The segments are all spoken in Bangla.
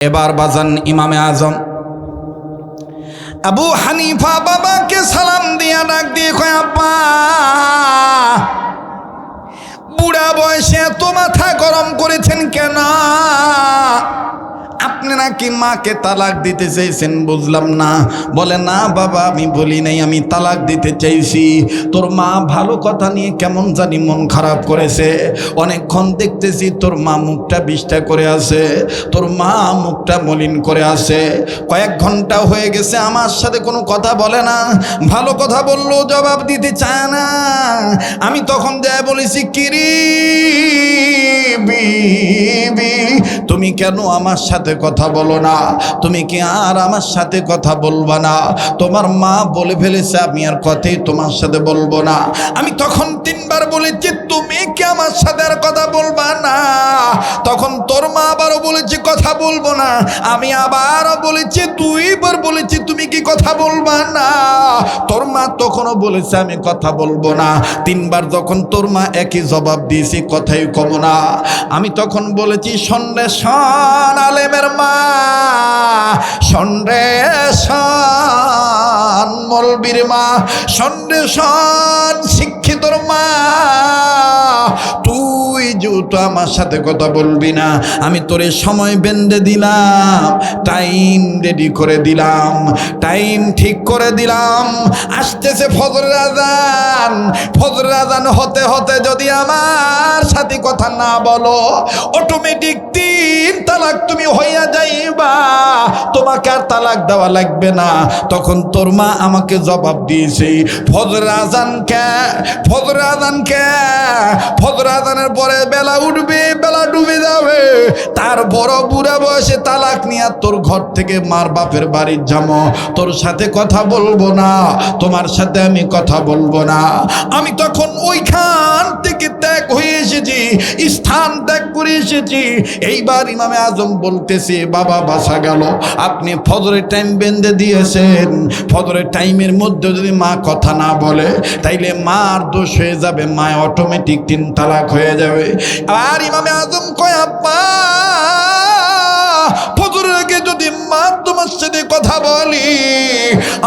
এবার বাজান ইমামে আজম আবু হানিফা বাবাকে সালাম দিয়া ডাক দিয়ে কয়, আব্বা বুড়া বয়সে এত মাথা গরম করেছেন কেন? আপনি নাকি মাকে তালাক দিতে চাইছেন, বুঝলাম না। বলে, না বাবা আমি বলি নাই, আমি তালাক দিতে চাইছি। তোর মা ভালো কথা নিয়ে কেমন জানি মন খারাপ করেছে। অনেকক্ষণ দেখতেছি তোর মা মুখটা বিষ্ঠা করে আছে, তোর মা মুখটা মলিন করে আছে। কয়েক ঘন্টা হয়ে গেছে আমার সাথে কোনো কথা বলে না, ভালো কথা বললেও জবাব দিতে চায় না। আমি তখন যায় বলেছি, কিরি বিবি তুমি কেন আমার সাথে কথা বলো না? তুমি কি আর আমার সাথে কথা বলবা না? তোমার মা বলে ফেলেছে আমি আর কথাই তোমার সাথে বলবো না। আমি তখন 3 বার বলেছি তুমি কি আমার সাথে আর কথা বলবা না? তখন তোর মা আবারও বলেছে কথা বলবো না। আমি আবারও বলেছি 2 বার বলেছি তুমি কি কথা বলবা না? তোর মা তখনও বলেছে আমি কথা বলবো না। 3 বার যখন তোর মা একই জবাব দিয়েছে কথাই কম না। আমি তখন বলেছি শোনে শোন আলেমের মা, শোনে শোন মলবির মা, শোনে শোন শিক্ষিতর মা, তুই যেহেতু আমার সাথে কথা বলবি না, আমি তোরে সময় বেঁধে দিলাম, টাইম রেডি করে দিলাম, টাইম ঠিক করে দিলাম। আসতেছে ফজরের আজান, ফজরের আজান হতে হতে যদি আমার সাথে কথা না বলো, অটোমেটিক 3 তালাক তুমি হইয়া যাইবা, তোমাকে আর তালাক দেওয়া লাগবে না। তখন তোর মা আমাকে জবাব দিয়েছে, ফজরের আজান কে, ফজরের আজান কে, ফজরের আজানের পরে বেলা উঠবে, বেলা ডুবে যাবে, তারপর বুড়া বয়সে তালাক নিয়ে তোর ঘর থেকে মার বাপের বাড়ির যাবো, তোর সাথে কথা বলবো না, তোমার সাথে আমি কথা বলবো না। আমি তখন ওইখান থেকে ত্যাগ হয়ে এসেছি, স্থান ত্যাগ করে এসেছি। এইবার ইমামে আজম বলতেছে, বাবা বাসা গেল, আপনি ফজরের টাইম বেঁধে দিয়েছেন, ফজরের টাইমের মধ্যে যদি মা কথা না বলে তাইলে মার দোষ হয়ে যাবে, মা অটোমেটিক 3 তালাক হয়ে যাবে। আর ইমামে আজম কয়, আব্বা ফজরের আগে যদি মা তোমার সাথে কথা বলি,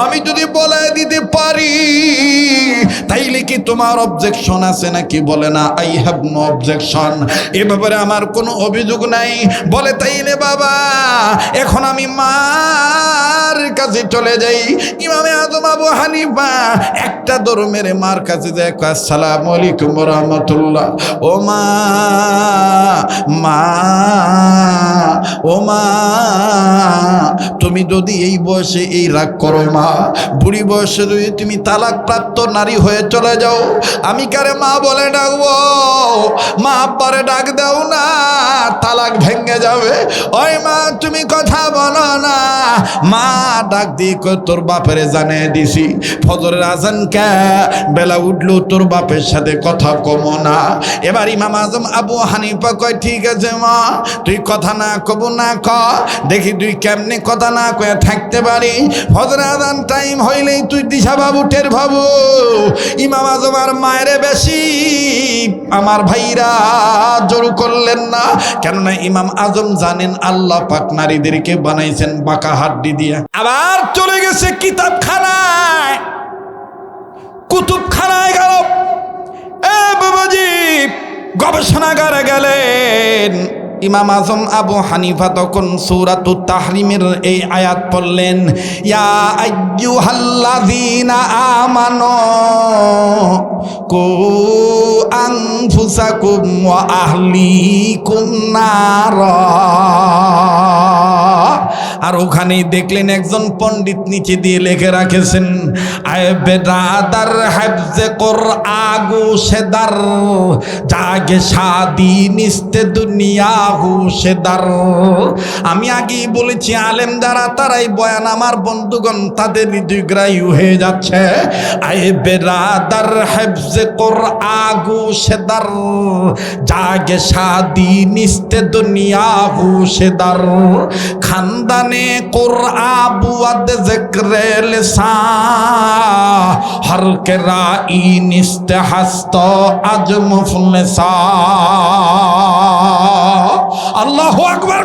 আমি যদি বলে দিতে পারি, তাইলে কি তোমার অবজেকশন আছে নাকি? বলে না, আই হ্যাভ নো অবজেকশন, এ ব্যাপারে আমার কোনো অভিযোগ নাই। বলে, তাইলে বাবা এখন আমি মার কাছে চলে যাই। ইমামে আজম আবু হানিফা একটা দৌড় মেরে মার কাছে যায়, আসসালামু আলাইকুম ওয়া রাহমাতুল্লাহ। ও মা, মা, ও মা, তুমি যদি এই বয়সে এই রাগ করো মা, বুড়ি বয়সে যদি তুমি তালাক প্রাপ্ত নারী হয়ে চলে যাও, আমি কারে মা বলে ডাকবো? মা আব্বারে ডাক দাও না, তালাক ভেঙে যাবে। ওই মা তুমি কথা বলো না। মা ডাক দিয়ে তোর বাপেরে জানিয়ে দিছি ফজরের আজান কে, বেলা উঠলো তোর বাপের সাথে কথা কমো না। এবার ইমাম আজম আবু হানিফা কয়, ঠিক আছে মা, তুই কথা না কব না ক, দেখি তুই কেমনে কথা না কয়ে থাকতে পারি। ফজরের আজান টাইম হইলেই তুই দিশা বাবু টের ভাবু। ইমাম আজম আর মায়ের বেশি আমার ভাইরা জোর করলেন না, কেননা ইমাম আজম জানেন আল্লাহ পাক নারীদেরকে বানাইছেন বাঁকা হাড্ডি দিয়ে। আবার চলে গেছে কিতাবখানায়, কুতুবখানায় গেল, এ বাবাজি গবেষণাগারে গেলেন। ইমাম আজম আবু হানিফা তখন সূরাতুত তাহরিমের এই আয়াত পড়লেন, ইয়া আইয়ুহাল্লাযীনা আমানু কু আনফুসাকুম ওয়া আহলিকুম নারা। আর ওখানেই দেখলেন একজন পণ্ডিত নিচে দিয়ে লিখে রাখেছেন, আয় বেরাদার হাফজে কুরআগু সেদার, জাগে শাদি নিস্তে দুনিয়া হুশেদার। আমি আগেই বলেছি আলেম যারা তারাই বয়ান আমার বন্ধুগণ তাদের হৃদয়গ্রাহী হয়ে যাচ্ছে। আয় বেরাদার হাফজে কুরআগু সেদার, জাগে শাদি নিস্তে দুনিয়া হুশেদার। খানদানে কুরআ বুয়াদ যিকরে লিসা, হর কে রাই নিস্তে হাস্ত আজ মুফলিসা। আল্লাহু আকবার।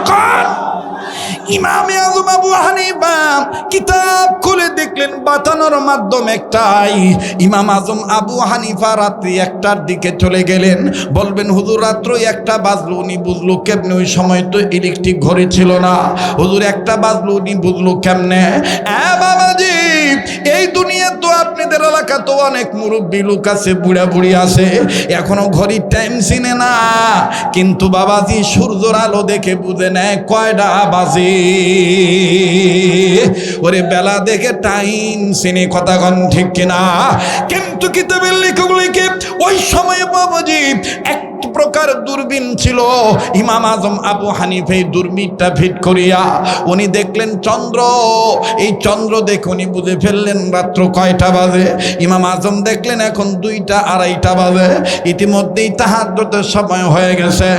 ইমামে আজম আবু হানিফা কিতাব খুলে দেখলেন বাতানোর মাধ্যম একটাই। ইমাম আজম আবু হানিফা রাত্রি 1টার দিকে চলে গেলেন। বলবেন হুজুর রাত্র 1টা বাজলো, উনি বুঝলো কেমনে? ওই সময় তো ইলেকট্রিক ঘরে ছিল না। হুজুর 1টা বাজলো, উনি বুঝলো কেমনে? বাবাজি, এই দুনিয়া তো আপনাদের এলাকা তো অনেক মুরব্বী লোক আছে, বুড়া বুড়ি আছে, এখনো ঘড়ির টাইম চিনে না, কিন্তু বাবাজি সূর্যের আলো দেখে বুঝে নেয় কয়টা বাজে। ওরে বেলা দেখে টাইম চিনে, কথা কন ঠিক কিনা? কিন্তু কিতাবের লেখকগুলিকে ওই সময় বাবাজি এক প্রকার দূরবীন ছিল। ইমাম আজম আবু হানিফা এই দূরবীনটা ফিট করিয়া উনি দেখলেন চন্দ্র। এই চন্দ্র দেখে উনি বুঝে ফেললেন রাত্র কয়টা বাজে। ইমাম আজম দেখলেন এখন 2টা 2:30 বাজে, ইতিমধ্যেই তাহাজ্জুদের সময় হয়ে গেছে।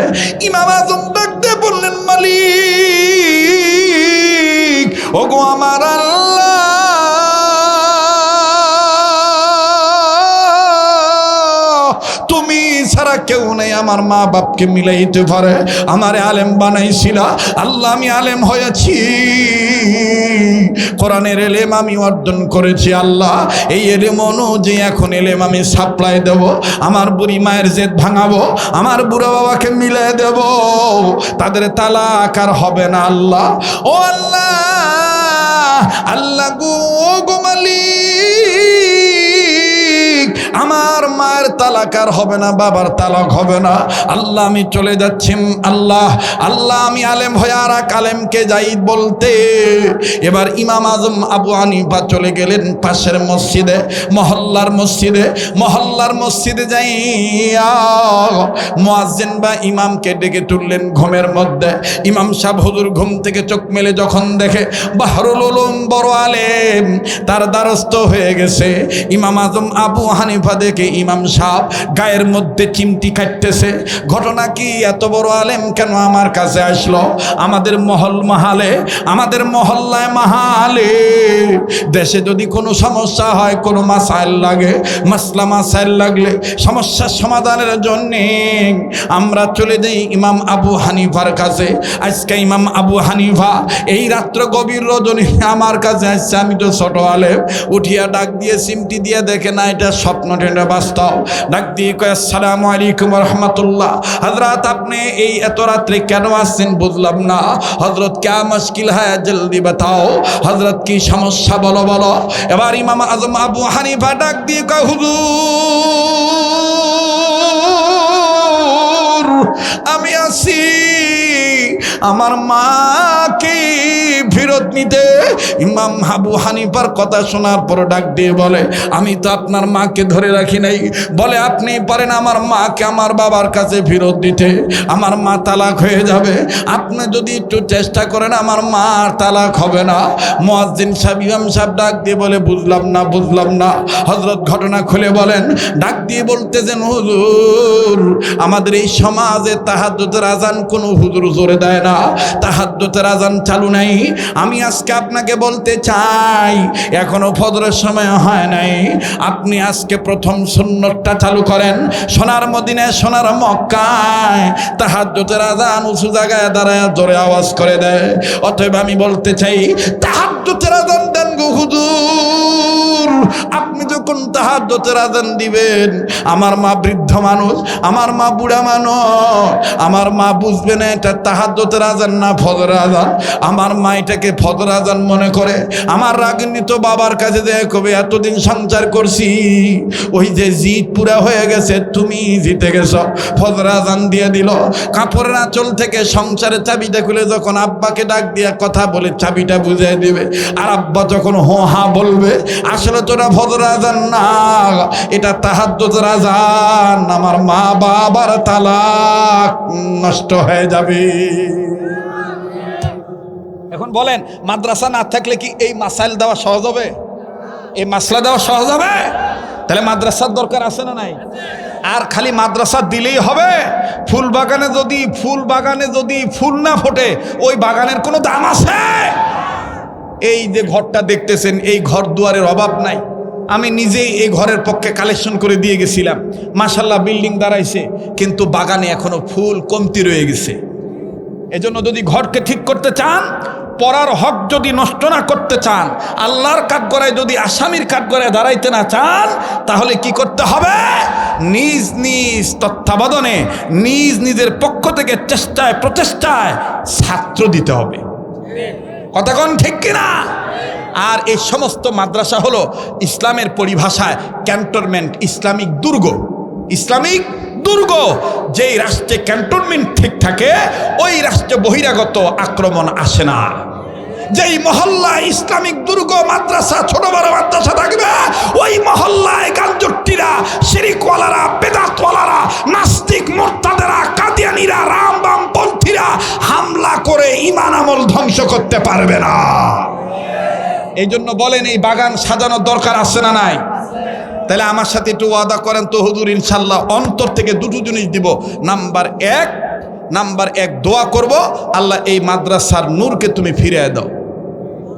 ইমাম আজম ডাকতে বললেন, মালিক, ওগো আমার আল্লাহ, তুমি ছাড়া কেউ নেই আমার মা বাপকে মিলাইতে পারে। আমারে আলেম বানাইছিলা আল্লাহ, আমি আলেম হয়েছি, কোরআনের এলেম আমি অর্জন করেছি আল্লাহ। এই এলেম অনুযায়ী এখন এলেম আমি সাপ্লাই দেব, আমার বুড়ি মায়ের জেদ ভাঙাবো, আমার বুড়া বাবাকে মিলাই দেব, তাদের তালাক আর হবে না আল্লাহ। ও আল্লাহ, আল্লাহ গো মালিক, আমার মায়ের তালাক আর হবে না, বাবার তালাক হবে না আল্লাহ, আমি চলে যাচ্ছি আল্লাহ। আল্লাহ আমি আলেম হয়ে আর এক আলেমকে যাই বলতে। এবার ইমাম আজম আবু হানিফা চলে গেলেন পাশের মসজিদে, মহল্লার মসজিদে যাইয়া মুয়াজ্জিন বা ইমামকে ডেকে তুললেন ঘুমের মধ্যে। ইমাম সাহেব হুজুর ঘুম থেকে চোখ মেলে যখন দেখে বাহরুল উলুম বড় আলেম তার দ্বারস্থ হয়ে গেছে। ইমাম আজম আবু হানিফা দেখে ইমাম সাহেব গায়ের মধ্যে চিমটি কাটতেছে। ঘটনা কি? এত বড় আলেম কেন আমার কাছে আসলো? আমাদের মহল্লায় মাহালে দেশে যদি কোনো সমস্যা হয়, কোনো মাসাইল লাগে, মাসাইল লাগলে সমস্যার সমাধানের জন্য আমরা চলে যাই ইমাম আবু হানিফার কাছে। আজকে ইমাম আবু হানিফা এই রাত্র গভীর রজনী আমার কাছে আসছে। আমি তো ছোট আলেম, উঠিয়া ডাক দিয়ে চিমটি দিয়ে দেখে না এটা স্বপ্ন, এটা বাস্তব। ডাক দিয়ে কয়, আসসালামু আলাইকুম রহমতুল্লাহ। হযরত আপনি এই এত রাত্রে কেন আসছেন বুঝলাম না। হযরত ক্যা মুশকিল হ্যায় জলদি বাতাও, হযরত কি সমস্যা বলো। এবার ইমাম আজম আবু হানিফা ডাক দিয়ে কয়, হুজুর আমি আসি আমার মাকে ফেরত নিতে। ইমাম আবু হানিফার কথা শোনার পর ডাক দিয়ে বলে, আমি তো আপনার মাকে ধরে রাখি নাই। বলে, আপনি পারেন আমার মাকে আমার বাবার কাছে ফেরত দিতে, আমার মা তালাক হয়ে যাবে। আপনি যদি একটু চেষ্টা করেন আমার মা আর তালাক হবে না। মুয়াজ্জিন সাহেব ইমাম সাহেব ডাক দিয়ে বলে, বুঝলাম না। হযরত ঘটনা খুলে বলেন, ডাক দিয়ে বলতেছেন, হুজুর আমাদের এই সমাজে তাহাজ্জুদের আজান কোনো হুজুর জোরে দেয় না, তাহাজ্জুদের আজান চালু নাই। আমি আজকে আপনাকে বলতে চাই, এখনো ফজরের সময় হয় নাই, আপনি আজকে প্রথম সুন্নতটা চালু করেন। সোনার মদিনায়, সোনার মক্কায় তাহাজ্জুদের আজান উঁচু জায়গায় দাঁড়ায় জোরে আওয়াজ করে দেয়। অতএব আমি বলতে চাই, তাহাজ্জুদের আজান দেন গো হুজুর। আপনি যখন তাহাজ্জুদের আজান দিবেন, আমার মা বৃদ্ধ মানুষ, আমার মা বুড়া মানুষ, আমার মা বুঝবে না এটা তাহাজ্জুদের আজান না ফজরের আজান। আমার মা এটাকে ফজর আজান মনে করে। আমার রাগান্বিত বাবার কাছে যে কবে এতদিন সংসার করছি, ওই যে জিত পুরা হয়ে গেছে, তুমি জিতে গেছ। ফজর আজান দিয়ে দিল। কাপড়ের আঁচল থেকে সংসারের চাবিটা খুলে যখন আব্বাকে ডাক দিয়ে কথা বলে চাবিটা বুঝিয়ে দিবে, আর আব্বা যখন হো হা বলবে, আসলে তোরা ফজর আজান না, এটা তাহাজ্জুদের আজান। আমার মা বাবার তালাক নষ্ট হয়ে যাবে। এখন বলেন, মাদ্রাসা না থাকলে কি এই মাসাইল দেওয়া সহজ হবে? এই মাসলা দেওয়া সহজ হবে? তাহলে মাদ্রাসার দরকার আছে না নাই? আর খালি মাদ্রাসা দিলেই হবে? ফুল বাগানে যদি ফুল না ফোটে, ওই বাগানের কোনো দাম আছে? এই যে ঘরটা দেখতেছেন, এই ঘর দুয়ারের অভাব নাই। আমি নিজেই এই ঘরের পক্ষে কালেকশন করে দিয়ে গেছিলাম। মাশাআল্লাহ বিল্ডিং দাঁড়াইছে, কিন্তু বাগানে এখনো ফুল কমতি রয়ে গেছে। এজন্য যদি ঘরকে ঠিক করতে চান, পড়ার হক যদি নষ্ট না করতে চান, আল্লাহর কাঠগড়ায় যদি আসামির কাঠগড়ায় দাঁড়াইতে না চান, তাহলে কি করতে হবে? নিজ নিজ তত্ত্বাবধানে নিজ নিজের পক্ষ থেকে চেষ্টায় প্রচেষ্টায় ছাত্র দিতে হবে। কথা কোন ঠিক কিনা? আর এই সমস্ত মাদ্রাসা হলো ইসলামের পরিভাষায় ক্যান্টনমেন্ট, ইসলামিক দুর্গ। ইসলামিক দুর্গ, যেই রাষ্ট্রে ক্যান্টনমেন্ট ঠিক থাকে ওই রাষ্ট্রে বহিরাগত আক্রমণ আসে না। যেই মহল্লায় ইসলামিক দুর্গ মাদ্রাসা, ছোট বড় মাদ্রাসা থাকবে, ওই মহল্লায় গাঞ্জট্টিরা, শিরিকওয়ালারা, বেদাতওয়ালারা, নাস্তিক মোরতাদেরা, কাদিয়ানীরা, রামবাম পন্থীরা হামলা করে ঈমান আমল ধ্বংস করতে পারবে না। এই জন্য বলেন, এই বাগান সাজানোর দরকার আছে না নাই? তাহলে আমার সাথে একটু ওয়াদা করেন তো হুজুর, ইনশাল্লাহ অন্তর থেকে দুটো জিনিস দিব। নাম্বার এক দোয়া করব, আল্লাহ এই মাদ্রাসার নূরকে তুমি ফিরিয়ে দাও।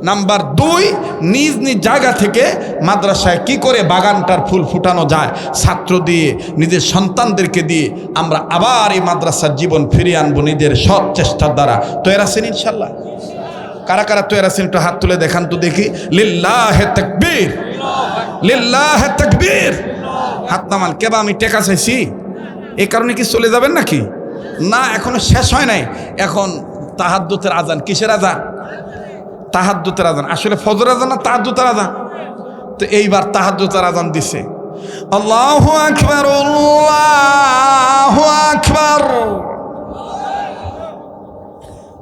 নাম্বার 2, নিজ নিজ জায়গা থেকে মাদ্রাসায় কি করে বাগানটার ফুল ফুটানো যায়, ছাত্র দিয়ে, নিজের সন্তানদেরকে দিয়ে আমরা আবার এই মাদ্রাসার জীবন ফিরিয়ে আনবো নিজের সৎ চেষ্টার দ্বারা। তৈরি আছেন ইনশাল্লাহ? কারা কারা তৈরি আছেন একটু হাত তুলে দেখান তো দেখি। লিল্লাহে তাকবীর, লিল্লাহে তাকবীর। হাত নামান। কেবা আমি টেকা চাইছি এই কারণে কি চলে যাবেন নাকি? না, এখনো শেষ হয় নাই। এখন তাহাজ্জুদের আজান। কিসের আজান? তাহাজ্জুদের আজান। আসলে ফজর আজান না তাহাজ্জুদের আজান? তো এইবার তাহাজ্জুদের আজান দিছে। আল্লাহু আকবার, আল্লাহু আকবার।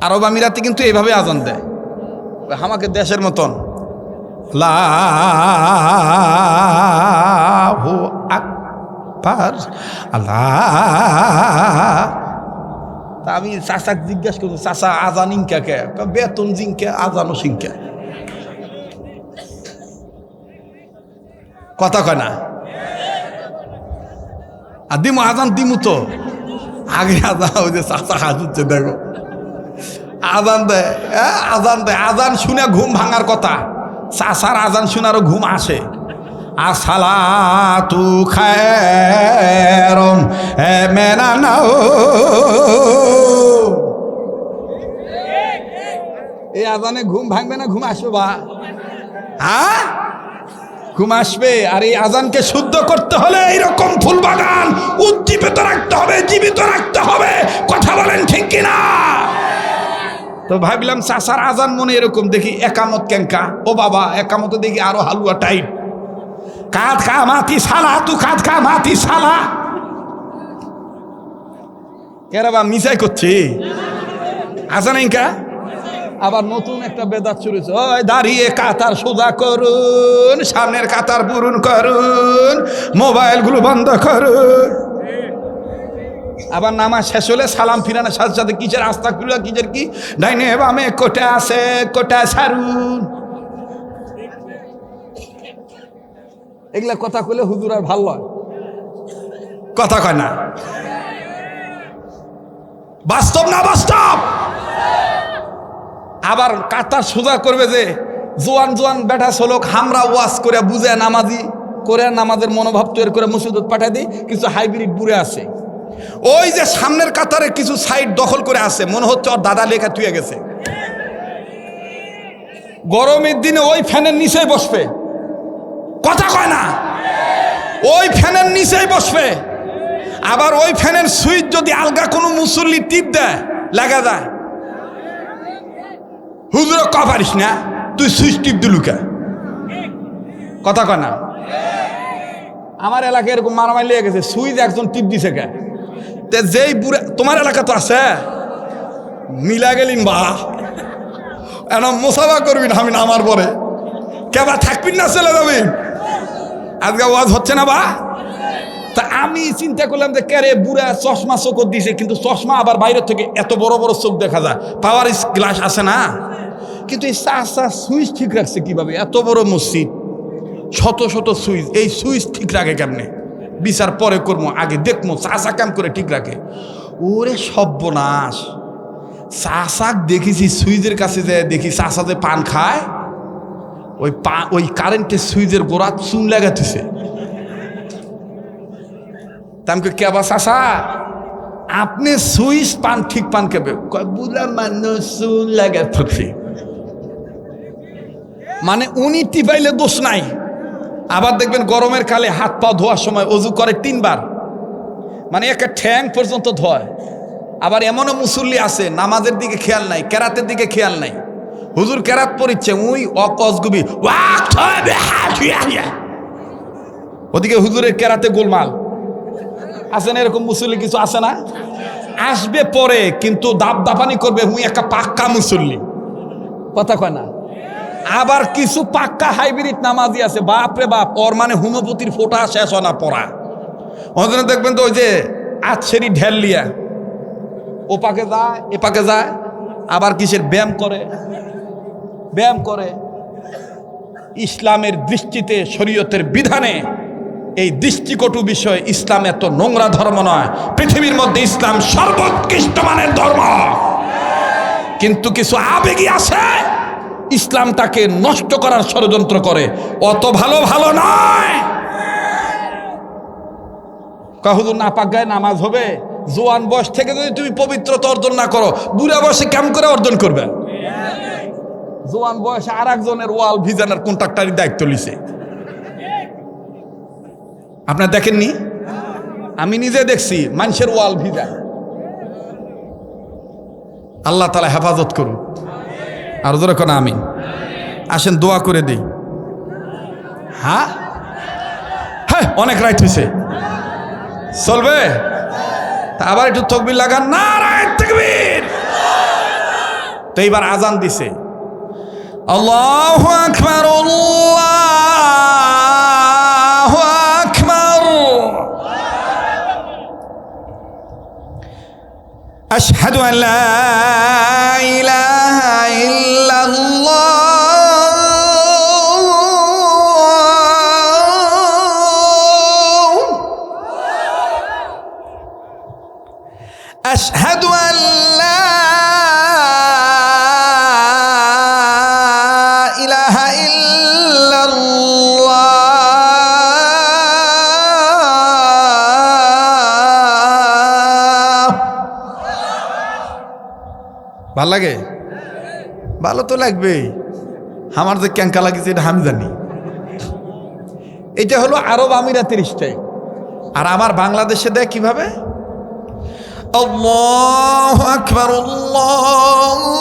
আরব আমিরাতে কিন্তু এইভাবে আজান দেয়, আমাকে দেশের মতন আল্লাহু আকবার, আল্লাহ। তা আমি চাচাক জিজ্ঞাসা করছি, চাচা আজান ইনকা কে? বেতন জিনকে, আজানও সিংকা। কথা কয় না? আর দিমু আজান দিমু তো আগে আজান। ওই যে চাচা হাজুচ্ছে দেখো, আজান দেয়, আজান দেয়। আজান শুনে ঘুম ভাঙার কথা, চাচার আজান শুনারও ঘুম আসে। আসসালাতু খায়রুম মিনান নাওম। এই আজানে ঘুম ভাঙবে না? ঘুম আসবে বা? হ্যাঁ, ঘুম আসবে। আর এই আজানকে শুদ্ধ করতে হলে এইরকম ফুলবাগান উজ্জীবিত রাখতে হবে, জীবিত রাখতে হবে। কথা বলেন ঠিক কিনা? তো ভাবলাম চাচার আজান মনে এরকম, দেখি একামত কেঙ্কা। ও বাবা, একামত দেখি আরো হালুয়া টাইট। কাদ খা মাতি সালা, তু কাদ খা মাতি সালা। কেরা বা মিসাই করছি আজান এঙ্কা। আবার নতুন একটা বেদাত শুরু হয়েছে। ওই দাঁড়িয়ে কাতার সোজা করুন, সামনের কাতার পূরণ করুন, মোবাইলগুলো বন্ধ করুন। আবার নামাজ শেষ হলে সালাম ফিরানোর সাথে সাথে কিসের আস্তাগফিরুল্লাহ, কিসের কি ডাইনে বামে কোটা আছে, কোটা সারুন। এগুলা কথা কইলে হুজুর আর ভাল লয়। কথা কয় না? বাস্তব না বাস্তব? আবার কাতার সোজা করবে যে জোয়ান জোয়ান বেটা ছোলক, হামরা ওয়াজ করে বুঝে নামাজি করে নামাজের মনোভাব তৈরি করে মসজিদত পাঠাই দিই। কিছু হাইব্রিড বুড়ে আছে, ওই যে সামনের কাতারে কিছু সাইড দখল করে আছে, মনে হচ্ছে ওর দাদা লেখা তুই গেছে। গরমের দিনে ওই ফ্যানের নিচেই বসবে। কথা কয় না? ওই ফ্যানের নিচেই বসবে। আবার ওই ফ্যানের সুইচ যদি আলগা কোনো মুসল্লি টিপ দেয়, লাগা যায়। হুজুর ক পারিস না, তুই সুইচ টিপ দিলু কে? কথা কয় না? আমার এলাকায় এরকম মারামারি লেগে গেছে, সুইচ একজন টিপ দিছে কে? যেই বুড়া, তোমার এলাকা তো আছে, মিলা গেলিন বা এখন মোসাফা করবি না। আমি আমার পরে কেবা থাকবি না, চলে যাবি। আজকে ওয়াজ হচ্ছে না বা? তা আমি চিন্তা করলাম যে কে রে বুড়া চশমা চোখ দিছে, কিন্তু চশমা আবার বাইরের থেকে এত বড় বড় চোখ দেখা যায়, পাওয়ার গ্লাস আছে না। কিন্তু এই চাচা সুইচ ঠিক রাখছে কিভাবে? এত বড় মসজিদ, শত শত সুইচ, এই সুইচ ঠিক রাখে কেমনে? বিচার পরে করবো, আগে দেখবো চাচা কাম করে ঠিক রাখে। ওরে সর্বনাশ! চাচাক দেখেছি সুইচের কাছে যায়, দেখি চাচা যে পান খায়, ওই কারেন্টের সুইচের গোড়া চুন লাগাতেছে। তামকে কেবা চাচা আপনি সুইচ পান ঠিক পান কেবে? বুঝলাম মানুষ চুন লাগাচ্ছে। মানে উনি টিপাইলে দোষ নাই। আবার দেখবেন গরমের কালে হাত পা ধোয়ার সময় অজু করে 3 বার, মানে একটা ঠ্যাং পর্যন্ত ধোয়। আবার এমনও মুসল্লি আছে নামাজের দিকে খেয়াল নাই, কেরাতের দিকে খেয়াল নাই, হুজুর কেরাত পড়িচ্ছে উই অকসগুবি ওদিকে হুজুরের কেরাতে গোলমাল। আছে না এরকম মুসল্লি? কিছু আছে না? আসবে পরে কিন্তু দাপদাপানি করবে, হুই একটা পাক্কা মুসল্লি, কথা কয় না। আবার কিছু পাক্কা হাইব্রিড নামাজি আছে, বাপ রে বাপ, ওর মানে হোমিওপ্যাথির ফোঁটা শেষ হয় না পড়া। ওদের দেখবেন তো ওই যে আচ্ছেরি ঢেল লিয়া ও পাকে যায় এ পাকে যায়, আবার কিসের ব্যায়াম করে। ইসলামের দৃষ্টিতে, শরীয়তের বিধানে এই দৃষ্টিকটু বিষয়, ইসলাম এত নোংরা ধর্ম নয়। পৃথিবীর মধ্যে ইসলাম সর্বোৎকৃষ্ট মানের ধর্ম, কিন্তু কিছু আবেগী আছে, ইসলামটাকে নষ্ট করার ষড়যন্ত্র করে। অত ভালো নয়। হুজুর নাপাক গায়ে নামাজ হবে? জোয়ান বয়স থেকে যদি তুমি পবিত্রতা অর্জন না করো, বুড়া বয়সে কেমন করে অর্জন করবে? জোয়ান বয়সে আর একজনের ওয়াল ভিজানোর কন্ট্রাক্টারি দায়িত্ব লিছে। আপনারা দেখেননি? আমি নিজে দেখছি মানুষের ওয়াল ভিজা। আল্লাহ তাআলা হেফাজত করুন। আর জোরে কোন আমিন। আসেন দোয়া করে দিই। হ্যাঁ, অনেক রাইট হয়েছে, চলবে? আবার একটু তাকবীর লাগান, নারায়ে তাকবীর। তো এইবার আজান দিছে, আল্লাহু আকবার, আল্লাহু আকবার। আশহাদু আন লা ইলাহা ইল্লাল্লাহ, أشهد أن لا إله إلا الله। ভাল লাগে? ভালো তো লাগবেই, আমার যে ক্যাঙ্কা লাগিয়েছে এটা আমি জানি। এটা হলো আরব আমিরাতের স্টাইল। আর আমার বাংলাদেশে দেয় কিভাবে? আল্লাহু আকবার, আল্লাহু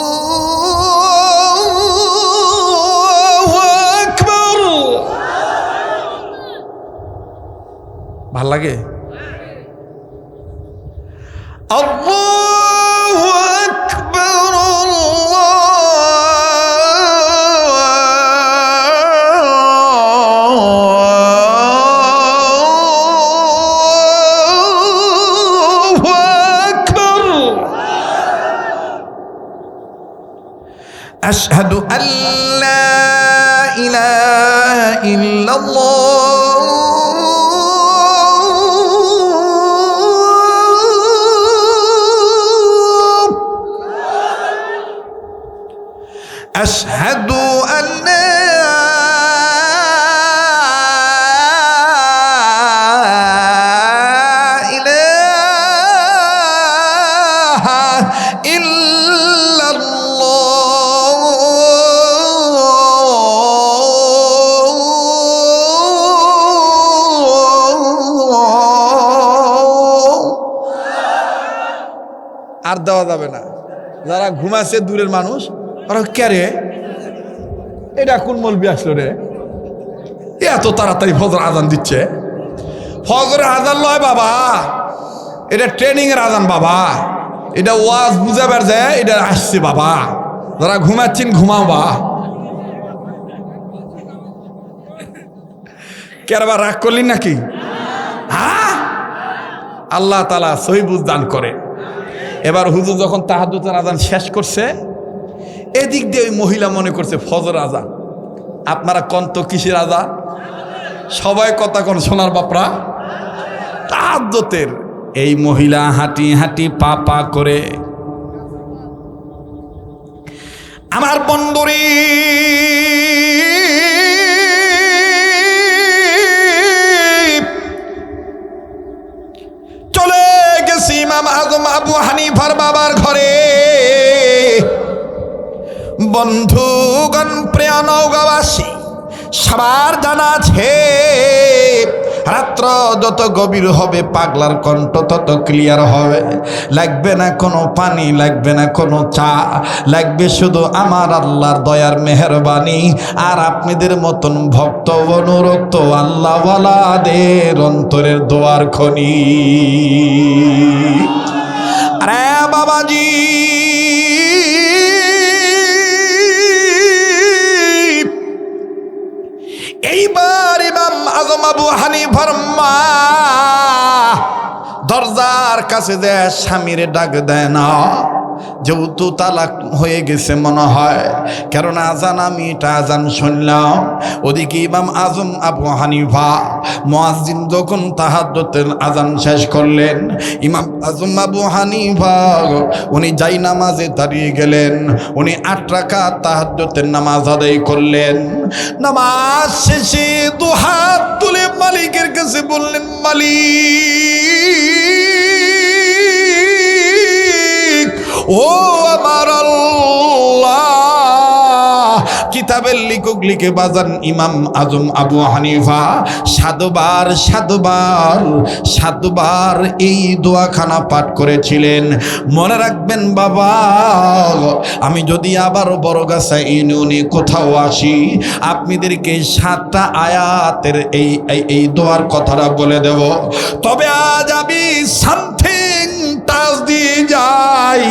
আকবার। ভাল লাগে? আল্লাহু আকবার, أشهد أن لا إله إلا الله، أشهد أن لا إله إلا الله، আর দেওয়া যাবে না। যারা ঘুমাচ্ছে দূরের মানুষ, ওরা কে রে, এটা কোন মৌলবি আসলো রে, এত তাড়াতাড়ি ফজর আজান দিচ্ছে? ফজরের আজান লয় বাবা, এটা ট্রেনিং এর আজান বাবা, এটা ওয়াজ বুঝাবার যায়, এটা আসছে বাবা। যারা ঘুমাচ্ছেন ঘুমাও বা। কেরবার রাগ করলেন নাকি? হ্যাঁ, আল্লাহ তাআলা সহি বুঝ দান করে। এবার হুজুর যখন তাহাজ্জুদের আজান শেষ করছে, এদিক দিয়ে ওই মহিলা মনে করছে ফজর আজান। আপনারা কন্ত কিসের আজান? সবাই কথা কোন সোনার বাপরা, তাহাজ্জুদের। এই মহিলা হাঁটি হাঁটি পা পা করে আমার বন্ধুরে চলে গেছি ইমাম আজম আবু হানিফার বাবার ঘরে। বন্ধু বন্ধুগণ, প্রিয় নওগাঁবাসী, সবার জানা আছে রাত্র যত গভীর হবে পাগলার কণ্ঠ তত ক্লিয়ার হবে। লাগবে না কোনো পানি, লাগবে না কোনো চা, লাগবে শুধু আমার আল্লাহর দয়ার মেহেরবানি আর আপনাদের মতন ভক্ত অনুরক্ত আল্লাহওয়ালাদের অন্তরের দোয়ার খনি। আরে বাবাজি, এইবার ইমাম আজম আবু হানিফার মা দরজার কাছে যে স্বামীরে ডাক দেয় না, যেহেতু তালাক হয়ে গেছে মনে হয়, কারণ আজান আমি এটা আজান শুনলাম। ওদিকে ইমাম আজম আবু হানিফা মুয়াজ্জিন যখন তাহাজ্জুদের আজান শেষ করলেন, ইমাম আজম আবু হানিফা উনি যাই নামাজে দাঁড়িয়ে গেলেন। উনি 8 রাকাত তাহাজ্জুদের নামাজ আদায় করলেন। নামাজ শেষে দুহাত তুলে মালিকের কাছে বললেন, মালিক, ও আমার আল্লাহ, কিতাবের লিখক লিখে বাজান ইমাম আজম আবু হানিফা সাতবার এই দোয়াখানা পাঠ করেছিলেন। মনে রাখবেন বাবা, আমি যদি আবার বড়গাছা ইউনিয়নে কোথাও আসি, আপনাদেরকে 7টা আয়াতের এই দোয়ার কথাটা বলে দেব। তবে আজ আমি সামথিং টাচ দিয়ে যাই,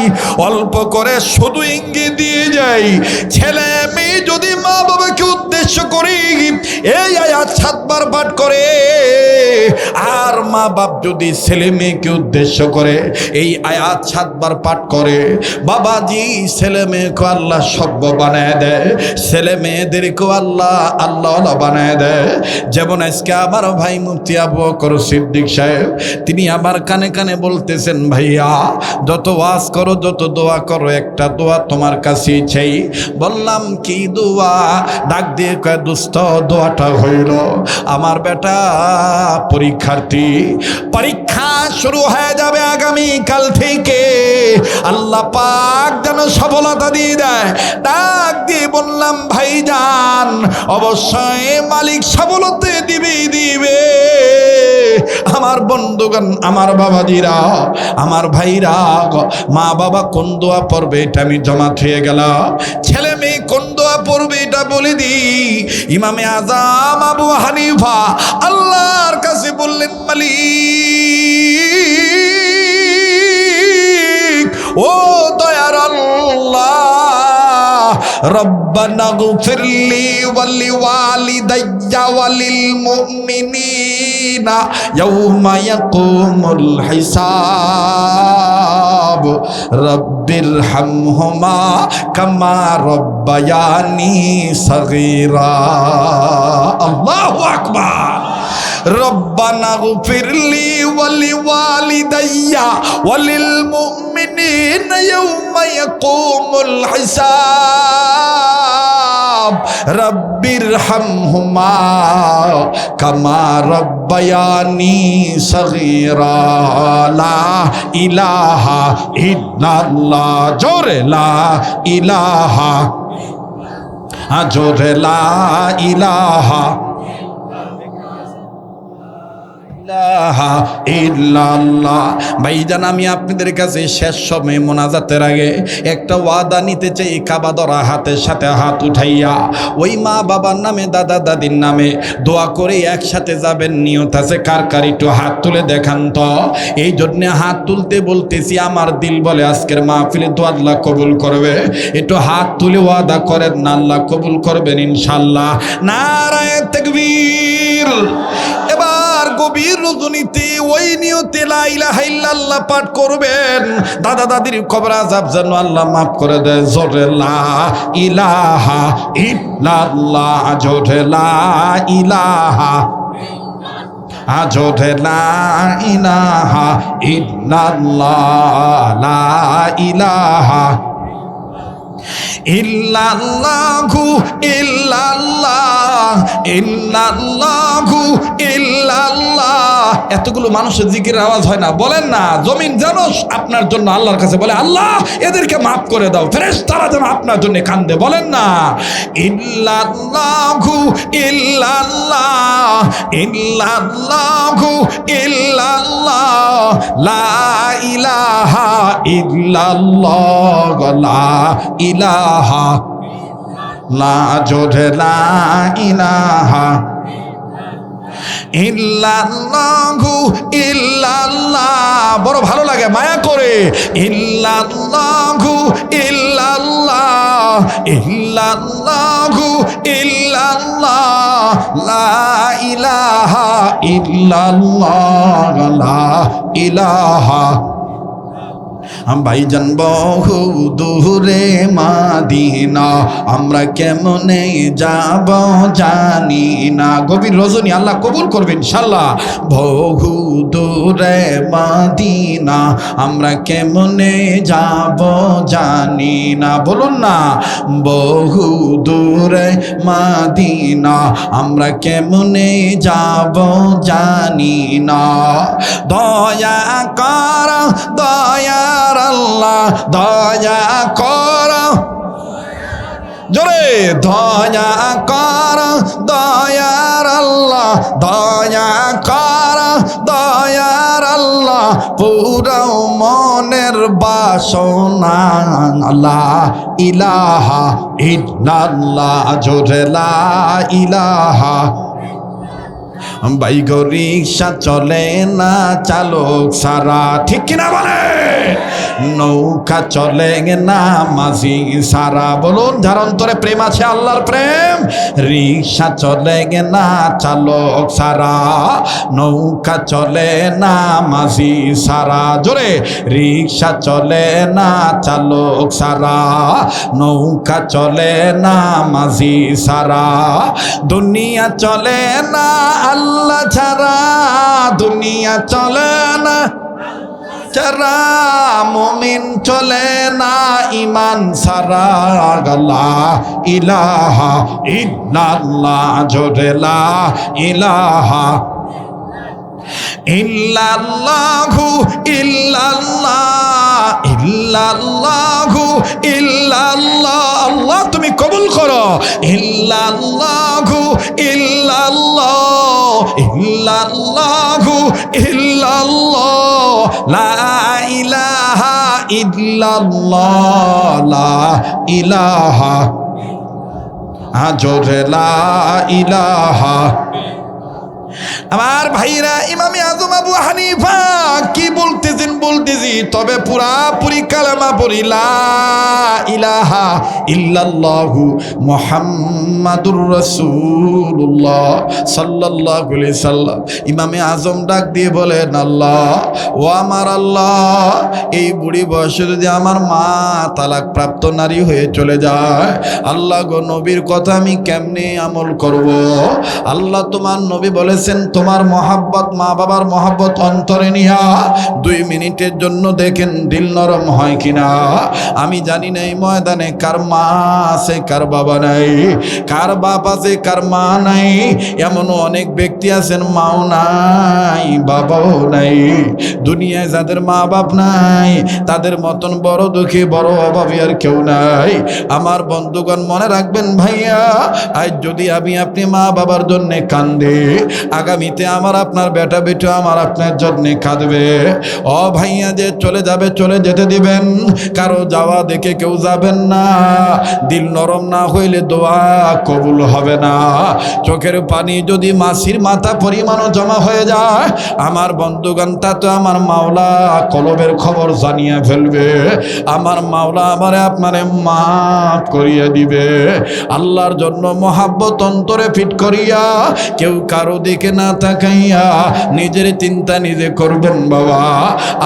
অল্প করে শুধু ইঙ্গিত দিয়ে যাই। ছেলে মেয়ে যদি মা বাবাকে উদ্দেশ্য করি এই আয়াত 7বার পাঠ করে, আর মা বাপ যদি ছেলে মেয়েকে উদ্দেশ্য করে এই আয়াত 7বার পাঠ করে, বাবাজি ছেলে মেয়েকে আল্লাহ সভ্য বানায় দেয়, ছেলে মেয়েদেরকেও আল্লাহ বানায় দেয়। যেমন আজকে আমার ভাই মুফতি আবু বকর সিদ্দিক সাহেব, তিনি আমার কানে কানে বলতেছেন, ভাইয়া যত ওয়াজ করো, যত দোয়া করো, একটা দোয়া তোমার কাছে চাই। বললাম কি দোয়া? ডাক দিয়ে কয়, দোস্ত দোয়াটা হইল আমার বেটা পরীক্ষার্থী, পরীক্ষা শুরু হয়ে যাবে আগামী কাল থেকে, আল্লাহ পাক যেন সফলতা দিয়ে দেয়। ডাক দিয়ে বললাম, ভাইজান অবশ্যই মালিক সফলতা দিবে। আমার বন্ধুগণ, আমার বাবাজিরা, আমার ভাইরা, মা বাবা কোন দোয়া পড়বে এটা আমি জমা থুয়ে গেলাম। ছেলে মেয়ে কোন দোয়া পড়বে এটা বলে দিই। ইমামে আজম আবু হানিফা আল্লাহর কাছে বললেন, মালিক, ও দয়ার আল্লাহ, রব্বানা গফিরলি ওয়ালি ওয়ালিদাইয়া ওয়ালিল মুমিনিনা ইয়াউমা ইয়াকুমুল হিসাব, রব্বিরহামহুমা কামা রব্বায়ানি সগীরা। আল্লাহু আকবার। রব্বানা গফিরলি ওয়ালি ওয়ালিদাইয়া ওয়ালিল মুমিনিনা ইয়াউমা ইয়াকুমুল হিসাব, রব্বিরহামহুমা কামা রব্বায়ানি সগীরা। লা ইলাহা ইল্লাল্লাহ, জোরে লা ইলাহা, জোরে লা ইলাহা ভাইজান, আমি আপনাদের কাছে শেষ সময় মোনাজাতের আগে একটা ওয়াদা নিতে চাই। কাবা ধরা হাতের সাথে হাত উঠাইয়া ওই মা বাবার নামে, দাদা দাদির নামে দোয়া করে একসাথে যাবেন। নিয়ত আছে কার কার? একটু হাত তুলে দেখান তো। এই জন্য হাত তুলতে বলতেছি, আমার দিল বলে আজকের মাহফিলে তো আল্লাহ কবুল করবে। একটু হাত তুলে ওয়াদা করেন না, আল্লাহ কবুল করবেন ইনশাল্লাহ। নারায়ে তাকবীর। এবার গভীর রজনীতে ওই নিয়তে লা ইলাহা ইল্লাল্লাহ পাঠ করবেন। দাদা দাদির কবর আযাব যেন আল্লাহ মাফ করে দেয়। জোরে লা ইলাহা ইল্লাল্লাহ, জোরে লা ইলাহা, জোরে লা ইলাহা ইল্লাল্লাহ, লা ইলাহা ইল্লাল্লাহু ইল্লাল্লাহ ইল্লাল্লাহু ইল্লাল্লাহ। এতগুলো মানুষের জিকিরের আওয়াজ হয় না? বলেন না, জমিন যেন আপনার জন্য আল্লাহর কাছে বলে আল্লাহ এদেরকে মাফ করে দাও, ফেরেশতারা যেন আপনার জন্য কান্দে। বলেন না, ইল্লাল্লাহু ইল্লাল্লাহ ইল্লাল্লাহু ইল্লাল্লাহ লা ইলাহা ইল্লাল্লাহ লা ইলাহা লা জোরে লা ইলাহা ইল্লাল্লাহু ইল্লাল্লাহ। বড় ভালো লাগে মায়া করে। ইল্লাল্লাহু ইল্লাল্লাহ ইল্লাল্লাহু ইল্লাল্লাহ লা ইলাহা ইল্লাল্লাহ লা ইলাহা। ভাইজান বহু দূরে মাদিনা, আমরা কেমনে যাব জানি না। গভীর রজনী, আল্লাহ কবুল করবে ইনশাআল্লাহ। বহু দূরে মাদিনা, আমরা কেমনে যাব জানি না। বলুন না, বহু দূরে মাদিনা, আমরা কেমনে যাব জানি না। দয়া কর দয়ার আল্লাহ, দয়া কর, জোরে দয়া কর দয়ার আল্লাহ, দয়া কর দয়ার আল্লাহ, পুরো মনের বাসনা লা ইলাহা ইল্লাল্লাহ, জোরে লা ইলাহা। বাইক রিক্সা চলে না চালক সারা, ঠিক কিনা বলে? নৌকা চলে না মাঝি সারা। বলুন, যার অন্তরে প্রেম আছে আল্লাহর প্রেম। রিক্সা চলে না চালক সারা, নৌকা চলে না মাঝি সারা। জোরে, রিক্সা চলে না চালক সারা, নৌকা চলে না মাঝি সারা। দুনিয়া চলে না আল্লাহ ছাড়া, দুনিয়া চলে না ছাড়া, মুমিন চলে না ইমান ছাড়া। লা ইলাহা ইল্লাল্লাহ, জোরে লা ইলাহা ইল্লাল্লাহু ইল্লাল্লাহ ইল্লাল্লাহু ইল্লাল্লাহ। আল্লাহ তুমি কবুল করো। ইল্লাল্লাহু ইল্লাল্লাহ ইল্লাল্লাহু ইল্লাল্লাহ লা ইলাহা ইল্লাল্লাহ লা ইলাহা, জোরে লা ইলাহা। আমার ভাইরা, ইমামে আজম আবু হানিফা কি বলতেছেন? বলতেছি তবে পুরাপুরি কালেমা পড়ি, লা ইলাহা ইল্লাল্লাহু মুহাম্মাদুর রাসূলুল্লাহ সাল্লাল্লাহু আলাইহি সাল্লাম। ইমামে আজম ডাক দিয়ে বলেন, আল্লাহ ও আমার আল্লাহ, এই বুড়ি বয়সে যদি আমার মা তালাক প্রাপ্ত নারী হয়ে চলে যায়, আল্লাহ গো নবীর কথা আমি কেমনে আমল করব? আল্লাহ তোমার নবী বলেছেন তোমার মহাব্বত, মা বাবার মহাব্বত অন্তরে নিয়া 2 মিনিটের জন্য দেখেন দিল নরম হয় কিনা। আমি জানি না এই ময়দানে কার মা আছে কার বাবা নাই, কার বাপ আছে কার মা নাই। এমনও অনেক ব্যক্তি আছেন মাও নাই বাবাও নাই। দুনিয়ায় যাদের মা বাপ নাই তাদের মতন বড় দুঃখী বড় অভাবী আর কেউ নাই। আমার বন্ধুগণ মনে রাখবেন ভাইয়া, আজ যদি আপনি মা বাবার জন্য কান্দে, আগামীতে আমার আপনার বেটা বেটা আমার আপনার জন্য কাঁদবে। ও ভাইয়া, যে চলে যাবে চলে যেতে দিবেন, কারো যাওয়া দেখে কেউ যাবেন না। দিল নরম না হইলে দোয়া কবুল হবে না। চোখের পানি যদি মাছির মাথা পরিমাণও জমা হয়ে যায়, আমার বন্ধুগণ তা তো আমার মাওলা কলবের খবর জানিয়ে ফেলবে। আমার মাওলা আমারে আপনারে মাফ করিয়ে দিবে। আল্লাহর জন্য মহাব্বত অন্তরে ফিট করিয়া কেউ কারো দিকে দিকে না তাকাইয়া নিজের চিন্তা নিজে করবেন বাবা।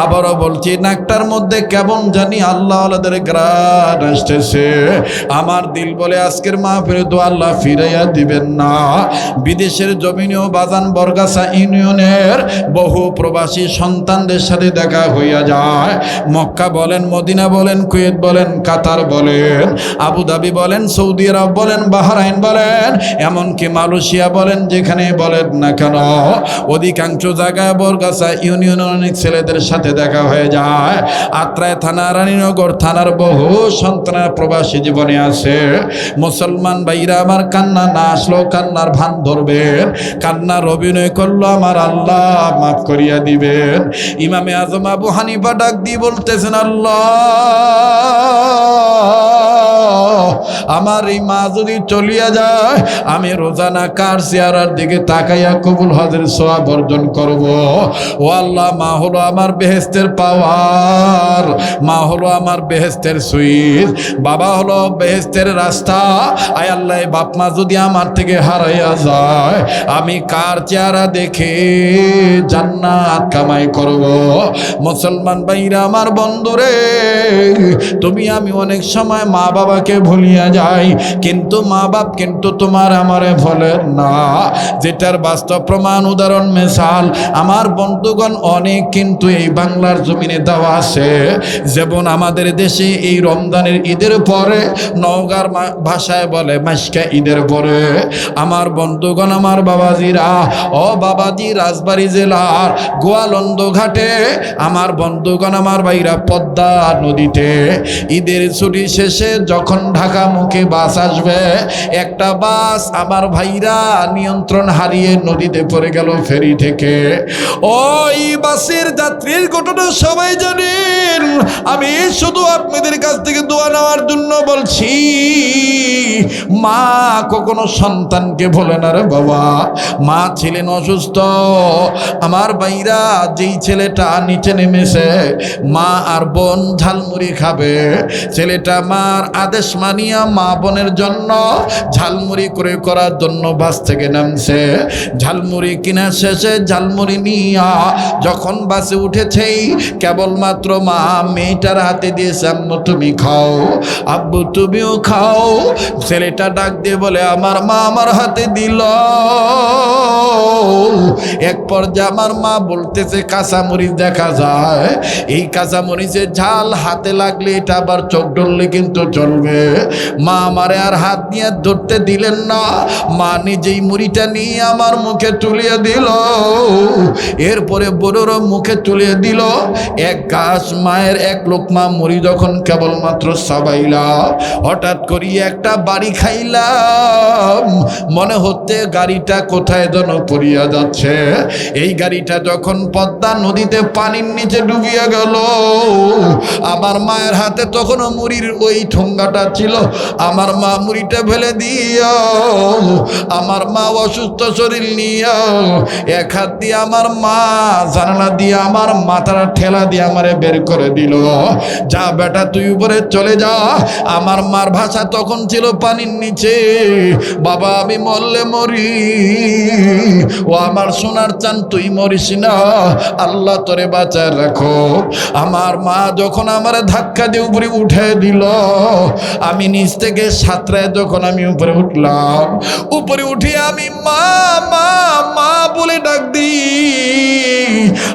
আবারও বলছি, নাকটার মধ্যে কেমন জানি আল্লাহ আল্লাহদের গ্রাণ আসতেছে। আমার দিল বলে আজকের মাহফিলে তো আল্লাহ ফিরাইয়া দিবেন না। বিদেশের জমিনেও বাজান বরগাছা ইউনিয়নের বহু প্রবাসী সন্তানদের সাথে দেখা হইয়া যায়। মক্কা বলেন, মদিনা বলেন, কুয়েত বলেন, কাতার বলেন, আবুধাবি বলেন, সৌদি আরব বলেন, বাহরাইন বলেন, এমনকি মালয়েশিয়া বলেন, যেখানে বলেন না কেন অধিকাংশ জায়গায় বরগাছা ইউনিয়নের অনেক ছেলেদের সাথে দেখা হয়ে যায়। আত্রাই থানা, রানীনগর থানার বহু সন্তানের প্রবাসী জীবনে আছে। মুসলমান ভাইরা আমার, কান্না না আসলেও কান্নার ভান ধরবেন। কান্নার অভিনয় করলো আমার আল্লাহ মাফ করিয়া দিবেন। ইমামে আজম আবু হানিফা ডাক দিয়ে বলতেছেন, আল্লাহ আমার এই মা যদি চলিয়া যায়, আমি রোজানা কার চেহারার দিকে তাকাইয়া কবুল হজের সওয়াব অর্জন করব। ও আল্লাহ, মা হলো আমার বেহেশতের পাওয়ার, মা হলো আমার বেহেশতের সুইচ, বাবা হলো বেহেশতের রাস্তা। আয় আল্লাহ, বাপ মা যদি আমার থেকে হারাইয়া যায়, আমি কার চেহারা দেখে জান্নাত কামাই করব। মুসলমান ভাইরা আমার, বন্ধুরে, তুমি আমি অনেক সময় মা বাবাকে ভুলিয়া যাই, কিন্তু মা বাপ কিন্তু তোমার আমারে ভুলেন না। যেটার বাস্তব প্রমাণ, উদাহরণ, মিসাল আমার বন্ধুগণ অনেক কিন্তু এই বাংলার জমিনে দেওয়া আছে। যেমন আমাদের দেশে এই রমজানের ঈদের পরে, নওগাঁর ভাষায় বলে মাসকা ঈদের পরে, আমার বন্ধুগণ, আমার বাবাজিরা, ও বাবাজি, রাজবাড়ী জেলার গোয়ালন্দ ঘাটে আমার বন্ধুগণ, আমার ভাইরা, পদ্মা নদীতে ঈদের ছুটি শেষে যখন ঢাকা মুখে বাস আসবে, একটা বাস আমার ভাইরা নিয়ন্ত্রণ হারিয়ে নদীতে পড়ে গেল ফেরি থেকে। ওই বাসের যাত্রীর ঘটনা সবাই জানেন। আমি শুধু আপনাদের কাছ থেকে দোয়া নেওয়ার জন্য বলছি, মা কখনো সন্তানকে ভোলে না রে বাবা। মা ছিলেন অসুস্থ। আমার ভাইরা, যেই ছেলেটা নিচে নেমেছে, মা আর বোন ঝালমুড়ি খাবে, ছেলেটা মার আদেশ মানিয়া মা বোনের জন্য ঝালমুড়ি করে করার জন্য বাস থেকে নামছে। ঝালমুড়ি কিনা শেষে ঝালমুড়ি নিয়া যখন বাসে উঠেছেই, কেবলমাত্র মা মেয়েটার হাতে দিয়েছে, আম্মু তুমি খাও, আব্বু তুমিও খাও। ছেলেটা ডাক দিয়ে বলে, আমার মা আমার হাতে দিল। এক পর্যায়ে আমার মা বলতেছে, কাঁচামরিচ দেখা যায়, এই কাঁচামরিচের ঝাল হাতে লাগলে এটা আবার চোখ ডললে কিন্তু চলবে। মা আমারে আর হাত নিয়ে ধরতে দিলেন না। মা নিজেই মুড়িটা নিয়ে আমার মুখে তুলিয়ে দিল। এরপরে বড়োর মুখে তুলিয়ে দিল। এক গাছ মায়ের এক লোকমা মুড়ি যখন কেবলমাত্র সাবাইলা, হঠাৎ করিয়ে একটা বাড়ি খাইলাম। মনে হচ্ছে গাড়িটা কোথায় যেন পড়িয়া যাচ্ছে। এই গাড়িটা যখন পদ্মা নদীতে পানির নিচে ডুবিয়া গেল, আমার মায়ের হাতে তখনও মুড়ির ওই ঠোঙ্গাটা ছিল। আমার মা মুড়িটা ফেলে দিয়া, আমার মা অসুস্থ শরীর নিয়ে এক হাত দিয়ে আমার মা জানালা দিয়ে আমার মাথাটা ঠেলা দিয়ে আমারে বের করে দিল। যা বেটা, তুই উপরে চলে যা। আমার মার ভাষা তখন ছিল পানির নিচে, বাবা আমি মরলে মরি, ও আমার সোনার চান তুই মরিস না, আল্লাহ তোরে বাঁচায় রাখো। আমার মা যখন আমার ধাক্কা দিয়ে উপরে উঠে দিল, আমি নিচ থেকে সাঁতরায় যখন আমি উপরে উঠলাম, উপরে উঠে আমি মা মা মা বলে ডাক দিই।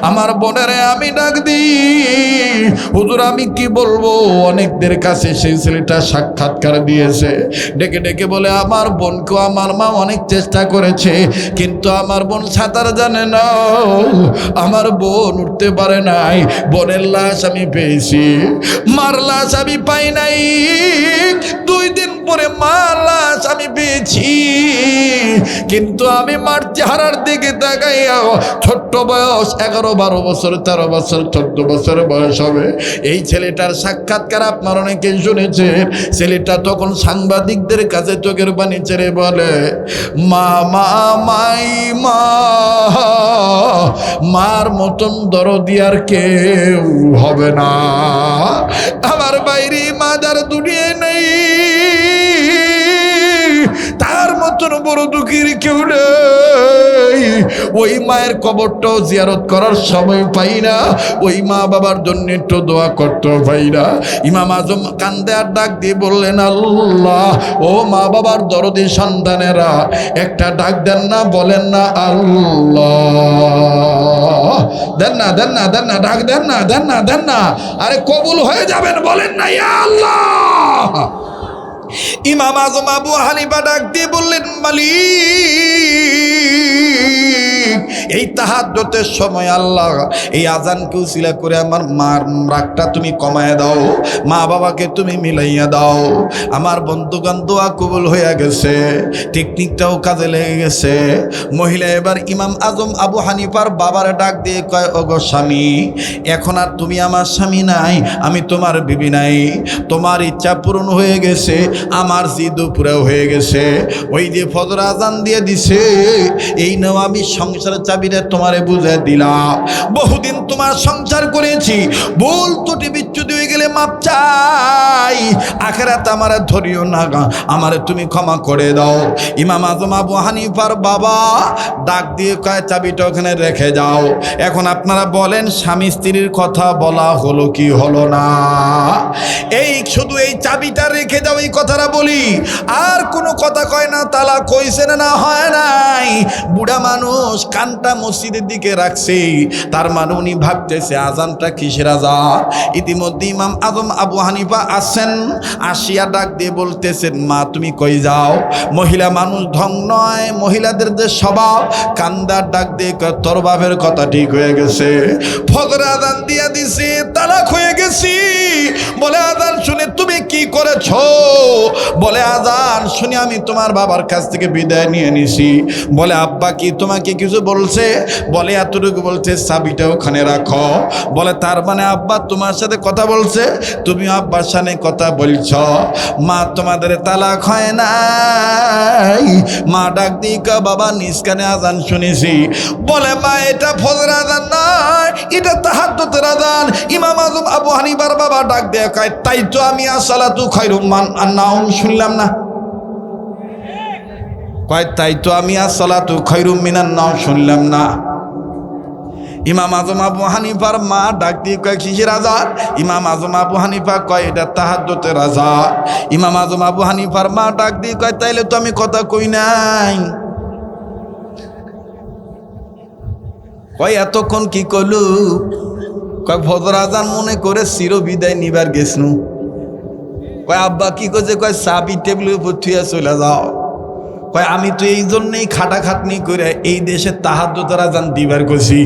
আমার বোনেরে আমি ডাক দিই, হুজুর আমি কি বলবো। অনেকদের কাছে সেই ছেলেটা সাক্ষাৎকার দিয়েছে। ডেকে ডেকে বলে, আমার বোনকেও আমার মা অনেক চেষ্টা করেছে, কিন্তু আমার বোন সাঁতার জানে না, আমার বোন উঠতে পারে নাই। বোনের লাশ আমি পেয়েছি, মার লাশ আমি পাই নাই। 2 দিন পরে মার লাশ আমি পেয়েছি, কিন্তু আমি মার চেহারার দিকে তাকাইয়া, ছোট্ট বয়স 11-12 বছর, 13 বছর, 14 বছর বয়স হবে। এই ছেলেটার সাক্ষাৎকার আপনার অনেকেই শুনেছেন। ছেলেটা তখন সাংবাদিকদের কাছে চোখের পানি ছেড়ে বলে, মা মা মাই মা, মার মতন দরদি আর কেউ হবে না। আমার বাইরে মাদার দুনিয়ায় নেই, তার মতন বড় দুঃখীর কেউ নেই। ওই মায়ের কবরটাও জিয়ারত করার সময় পাই না, ওই মা বাবার জন্য একটু দোয়া করতেও পাই না। ইমাম আজম কান্দে আর ডাক দিয়ে বললেন, আল্লাহ, ও মা বাবার দরদি সন্তানেরা, একটা ডাক দেন না, বলেন না আল্লাহ। দেন না, দেন না, দেন না, ডাক দেন না, দেন না, দেন না। আরে কবুল হয়ে যাবেন, বলেন না ইয়া আল্লাহ। ইমাম আজম আবু হানিফা ডাক দিয়ে বললেন, মালিক, এই তাহাজ্জুদের সময় আল্লাহ এই আজানকে উসিলা করে আমার মার রাগটা তুমি কমায় দাও, মা বাবাকে তুমি মিলাইয়া দাও। আমার বন্ধুগণ, দোয়া কবুল হয়ে গেছে, টেকনিকটাও কাজে লেগে গেছে। মহিলা এবার ইমাম আজম আবু হানিফার বাবার ডাক দিয়ে কয়, ওগো স্বামী, এখন আর তুমি আমার স্বামী নাই, আমি তোমার বিবি নাই। তোমার ইচ্ছা পূরণ হয়ে গেছে, আমার জিদ পুরো হয়ে গেছে। ওই যে ফজর আজান দিয়ে দিছে, এই নাও আমি সংসারের চাবিটা তোমারে বুঝে দিলাম। বহুদিন তোমার সংসার করেছি, ভুল ত্রুটি বিচ্যুতি হয়ে গেলে মাপ চাই, আখিরাত আমারে ধরিও না, আমারে তুমি ক্ষমা করে দাও। ইমাম আজম আবু হানিফার বাবা ডাক দিয়ে কয়, চাবিটা ওখানে রেখে যাও। এখন আপনারা বলেন, স্বামী স্ত্রীর কথা বলা হলো কি হলো না? এই শুধু এই চাবিটা রেখে যাও, এই কথাটা বলি, আর কোনো কথা কয় না। তালা কইছে না হয় নাই। বুড়া মানুষ কানটা মসজিদের দিকে রাখছে, তার মানে উনি ভাবতেছে আজানটা কিসের আজান। ইতিমধ্যে ইমাম আজম আবু হানিফা আসেন, আসিয়া ডাক দিয়ে বলতেছেন, মা তুমি কই যাও? মহিলা মানুষ ঢং নয়, মহিলাদের যে স্বভাব, কান্দার ডাক দিয়ে তোর বাপের কথা ঠিক হয়ে গেছে, ফজর আজান দিয়া দিছে, তালাক হয়ে গেছি। বলে আজান শুনে তুমি কি করেছ? বলে আজান শুনে আমি তোমার বাবার কাছ থেকে বিদায় নিয়ে নিছি। বলে আব্বা কি তোমাকে কিছু বলছে? বলে এতটুকু বলছে, চাবিটা ওখানে রাখো। বলে তার মানে আব্বা তোমার সাথে কথা বলছে, তুমি আব্বার সাথে কথা বলছ। মা তোমাদের তালাক হয় নাই। মা ডাক দিয়ে বাবা নিজ কানে আজান শুনেছি। বলে মা এটা ফজর আজান নয়, এটা তাহাজ্জুদের আজান। ইমাম আজম আবু হানিফার বাবা ডাক দিয়ে কয়, তাই তো আমি আসসালাতু খায়রুম মিনান নাওম শুনলাম না। কয় তাই তো আমি আসসালাতু খায়রুম মিনান নাওম শুনলাম না। ইমাম আজম আবু হানিফার মা ডাক দিয়ে কয়, কিসের আজান? ইমাম আজম আবু হানিফা কয়, এটা তাহাজ্জুদের আজান। ইমাম আজম আবু হানিফার মা ডাক দিয়ে কয়, তাইলে তো আমি কথা কই নাই। কয় এতক্ষণ কি কইলু? কয় ফজর আজান মনে করে চির বিদায় নিবার গেছনু। কয় আব্বা কি কইছে? কয় চাবি টেবিলের উপর থুইয়া চলে যাও। কয় আমি তো এই জন্যই খাটাখাটনি করে এই দেশে তাহাজ্জুদের আজান দিবার গেছি,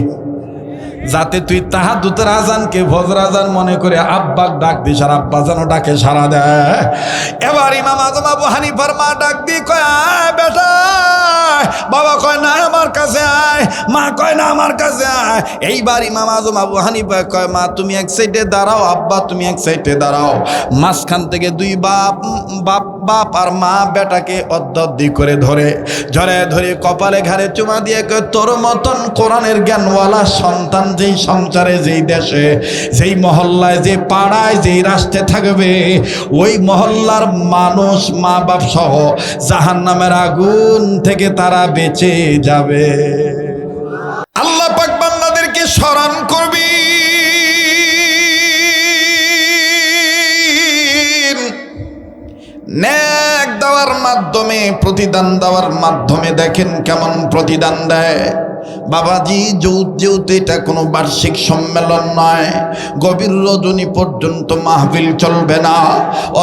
যাতে তুই তাহাজ্জুদের আজানকে ফজর আজান মনে করে আব্বাক ডাক দিস, আর আব্বা যেন ডাকে সাড়া দেয়। এবার ইমাম আজম আবু হানিফার মা ডাক দিয়ে কয়, আয় বেটা। বাবা কয় না আমার কাছে আয়, মা কয় না আমার কাছে আয়। এইবার ইমাম আজম আবু হানিফা কয়, মা তুমি এক সাইডে দাঁড়াও, আব্বা তুমি এক সাইডে দাঁড়াও। মাঝখান থেকে দুই বাপ আর মা বেটাকে অদ্দি করে ধরে কপালে ঘাড়ে চুমা দিয়ে কয়, তোর মতন কোরআনের জ্ঞানওয়ালা সন্তান যেই সংসারে, যেই দেশে, যেই মহল্লায়, যে পাড়ায়, যেই রাষ্ট্রে থাকবে, ওই মহল্লার মানুষ মা বাপ সহ জাহান্নামের আগুন থেকে তারা বেঁচে যাবে। আল্লাহ পাক বান্দাদেরকে স্মরণ করবি, নেক দেওয়ার মাধ্যমে, প্রতিদান দেওয়ার মাধ্যমে। দেখেন কেমন প্রতিদান দেয় বাবাজি। যেহেতু এটা কোনো বার্ষিক সম্মেলন নয়, গভীর রজনী পর্যন্ত মাহফিল চলবে না।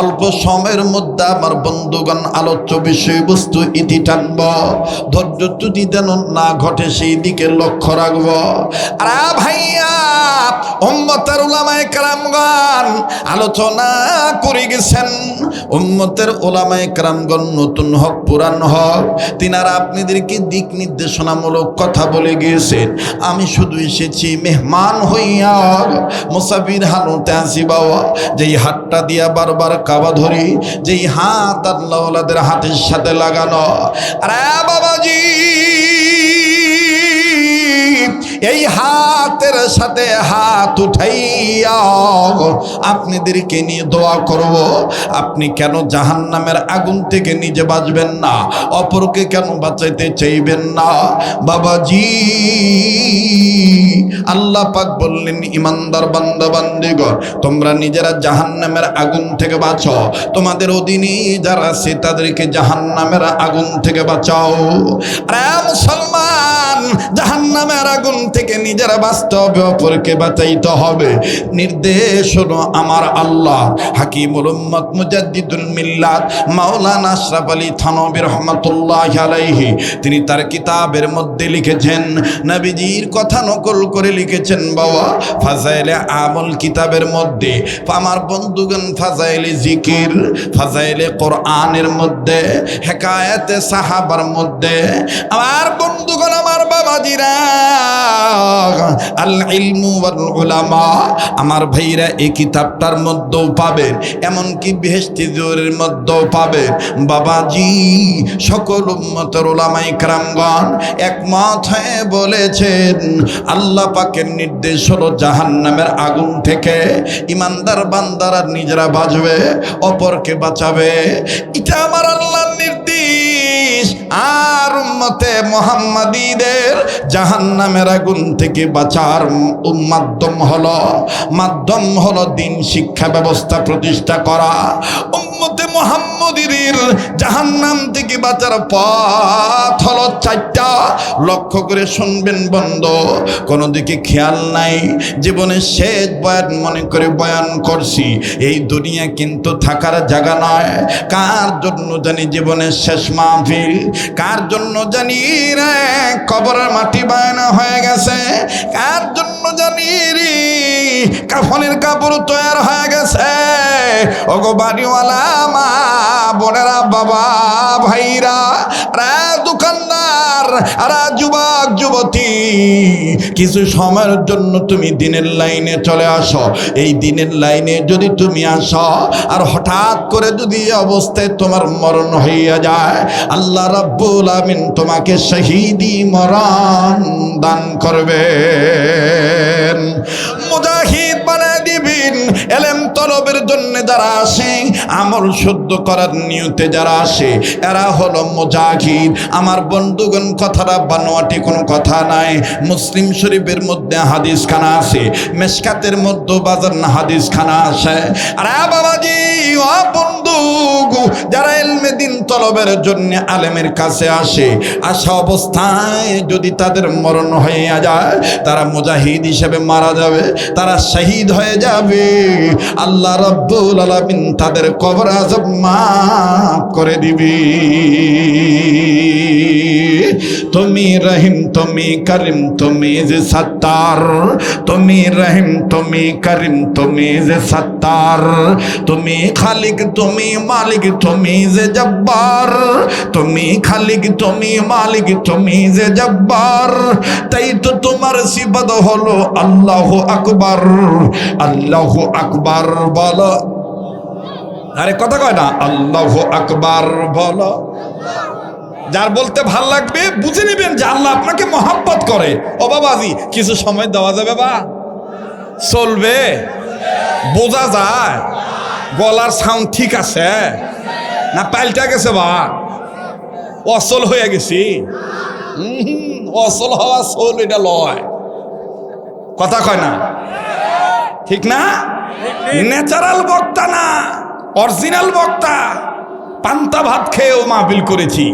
অল্প সময়ের মধ্যে আমার বন্ধুগণ আলোচ্য বিষয়বস্তু ইতি টানব, ধৈর্য ত্রুটি যেন না ঘটে সেই দিকে লক্ষ্য রাখব। আর ভাইয়া, উম্মতের উলামায়ে কেরামগণ আলোচনা করে গেছেন। উম্মতের উলামায়ে কেরামগণ নতুন হোক পুরান হোক, তিনারা আপনাদেরকে দিক নির্দেশনামূলক কথা বলে গিয়েছেন। আমি শুধু এসেছি মেহমান হইয়া, মুসাফির হালতে আসি বাবা। যেই হাতটা দিয়া বারবার কাবা ধরি, যেই হাত আল্লাহওয়ালাদের হাতের সাথে লাগানো। আরে বাবাজি, এই হাতের সাথে হাত উঠাইয়া আপনাদেরকে নিয়ে দোয়া করব। আপনি কেন জাহান্নামের আগুন থেকে নিজে বাঁচবেন না, অপরকে কেন বাঁচাইতে চাইবেন না? বাবাজি, আল্লাহ পাক বললেন, ইমানদার বান্দা বান্দিগণ, তোমরা নিজেরা জাহান্নামের আগুন থেকে বাঁচো, তোমাদের অধীনে যারা আছে তাদেরকে জাহান্নামের আগুন থেকে বাঁচাও। আরে মুসলমান, জাহান্নামের আগুন থেকে নিজেরা বাঁচতে হবে, অপরকে বাঁচাইতে হবে। নির্দেশ হলো আমার আল্লাহ হাকিমুল উম্মত মুজাদ্দিদুল মিল্লাত মাওলানা আশরাফ আলী থানভী রহমাতুল্লাহি আলাইহি, তিনি তার কিতাবের মধ্যে লিখেছেন, নবীজির কথা নকল করে লিখেছেন বাবা ফাজাইলে আমল কিতাবের মধ্যে। আমার বন্ধুগণ, ফাজাইলে জিকির, ফাজাইলে কোরআনের মধ্যে, হেকায়েতে সাহাবার মধ্যে, আমার বন্ধুগণ, আমার বাবাজিরা, আল ইলমু ওয়াল উলামা, আমার ভাইরা, এই কিতাবটার মধ্যেও পাবেন, এমনকি বেহেশতি জোরের মধ্যেও পাবেন। বাবাজি, সকল উম্মতের উলামায়ে কেরামগণ একমত হয়ে বলেছেন, আল্লাহ পাকের নির্দেশ হলো জাহান্নামের আগুন থেকে ইমানদার বান্দারা নিজেরা বাঁচবে, অপরকে বাঁচাবে। এটা আমার আল্লাহর নির্দেশ। আর উম্মতে মুহাম্মাদীদের জাহান্নামের আগুন থেকে বাঁচার মাধ্যম হলো দিন শিক্ষা ব্যবস্থা প্রতিষ্ঠা করা। উম্মতে মুহাম্মাদীদের জাহান্নাম থেকে বাঁচার পথ হলো চারটা। লক্ষ্য করে শুনবেন বন্ধু, কোনো দিকে খেয়াল নাই। জীবনের শেষ বয়ান মনে করে বয়ান করছি। এই দুনিয়া কিন্তু থাকার জায়গা নয়। কার জন্য জানি জীবনের শেষ মাহফিল, কার জন্য জানি রে কবরের মাটি বায়না হয়ে গেছে, কার জন্য জানি রে কাফনের কাপড় তৈরি হয়ে গেছে। ওগো বাড়িওয়ালা মা বোনেরা, বাবা ভাইরা, রা দোকানদার, রা যুবক যুবতী, কিছু সময়ের জন্য তুমি দিনের লাইনে চলে আসো। এই দিনের লাইনে যদি তুমি আসো আর হঠাৎ করে যদি অবস্থায় তোমার মরণ হইয়া যায়, আল্লাহ রাব্বুল আমিন তোমাকে শহীদি মরণ দান করবেন, মুজাহিদ বানায় দিবেন। এলেম তলবের জন্য যারা আসে, আমল শুদ্ধ করার নিয়তে যারা আসে, এরা হলো মুজাহিদ। আমার বন্ধুগণ, কথাটা বানোয়াটি কোনো কথা নাই। মুসলিম শরীফের মধ্যে হাদিস খানা আছে, মেশকাতের মধ্যে বাজার না হাদিস খানা আছে। আরে বাবাজি, ও বন্ধু, যারা ইলমে দিন তলবের জন্য আলেমের কাছে আসে, আসা অবস্থায় যদি তাদের মরণ হয়ে যায়, তারা মুজাহিদ হিসেবে মারা যাবে, তারা শহীদ হয়ে যাবে। আল্লাহ রাব্বুল আলামিন তাদের কবর আযাব মাফ করে দিবি। তুমি রহিম, তুমি করিম, তুমি যে সত্তার, তুমি রহিম, তুমি করিম, তুমি যে সত্তার, তুমি খালিক, তুমি মালিক, তুমি যে জব্বার, তুমি খালিক, তুমি মালিক, তুমি যে জব্বার। তাই তো তোমার সিফাত হলো আল্লাহু আকবার। আল্লাহু আকবার বলো। আরে কথা কয় না, আল্লাহু আকবার বলো। যার বলতে ভাল লাগবে বুঝে নেবেন যে আল্লাহ আপনাকে মহব্বত করে। ও বাবাজি, কিছু সময় দেওয়া যাবে? বা চলবে? বোঝা যায়? গলার সাউন্ড ঠিক আছে না পাল্টা গেছে? বা অচল হয়ে গেছি? অচল হওয়া চল এটা লয়, কথা কয় না, ঠিক না? ন্যাচারাল বক্তা না, অরিজিনাল বক্তা। পান্তা ভাত খেয়েও মাহফিল করেছি।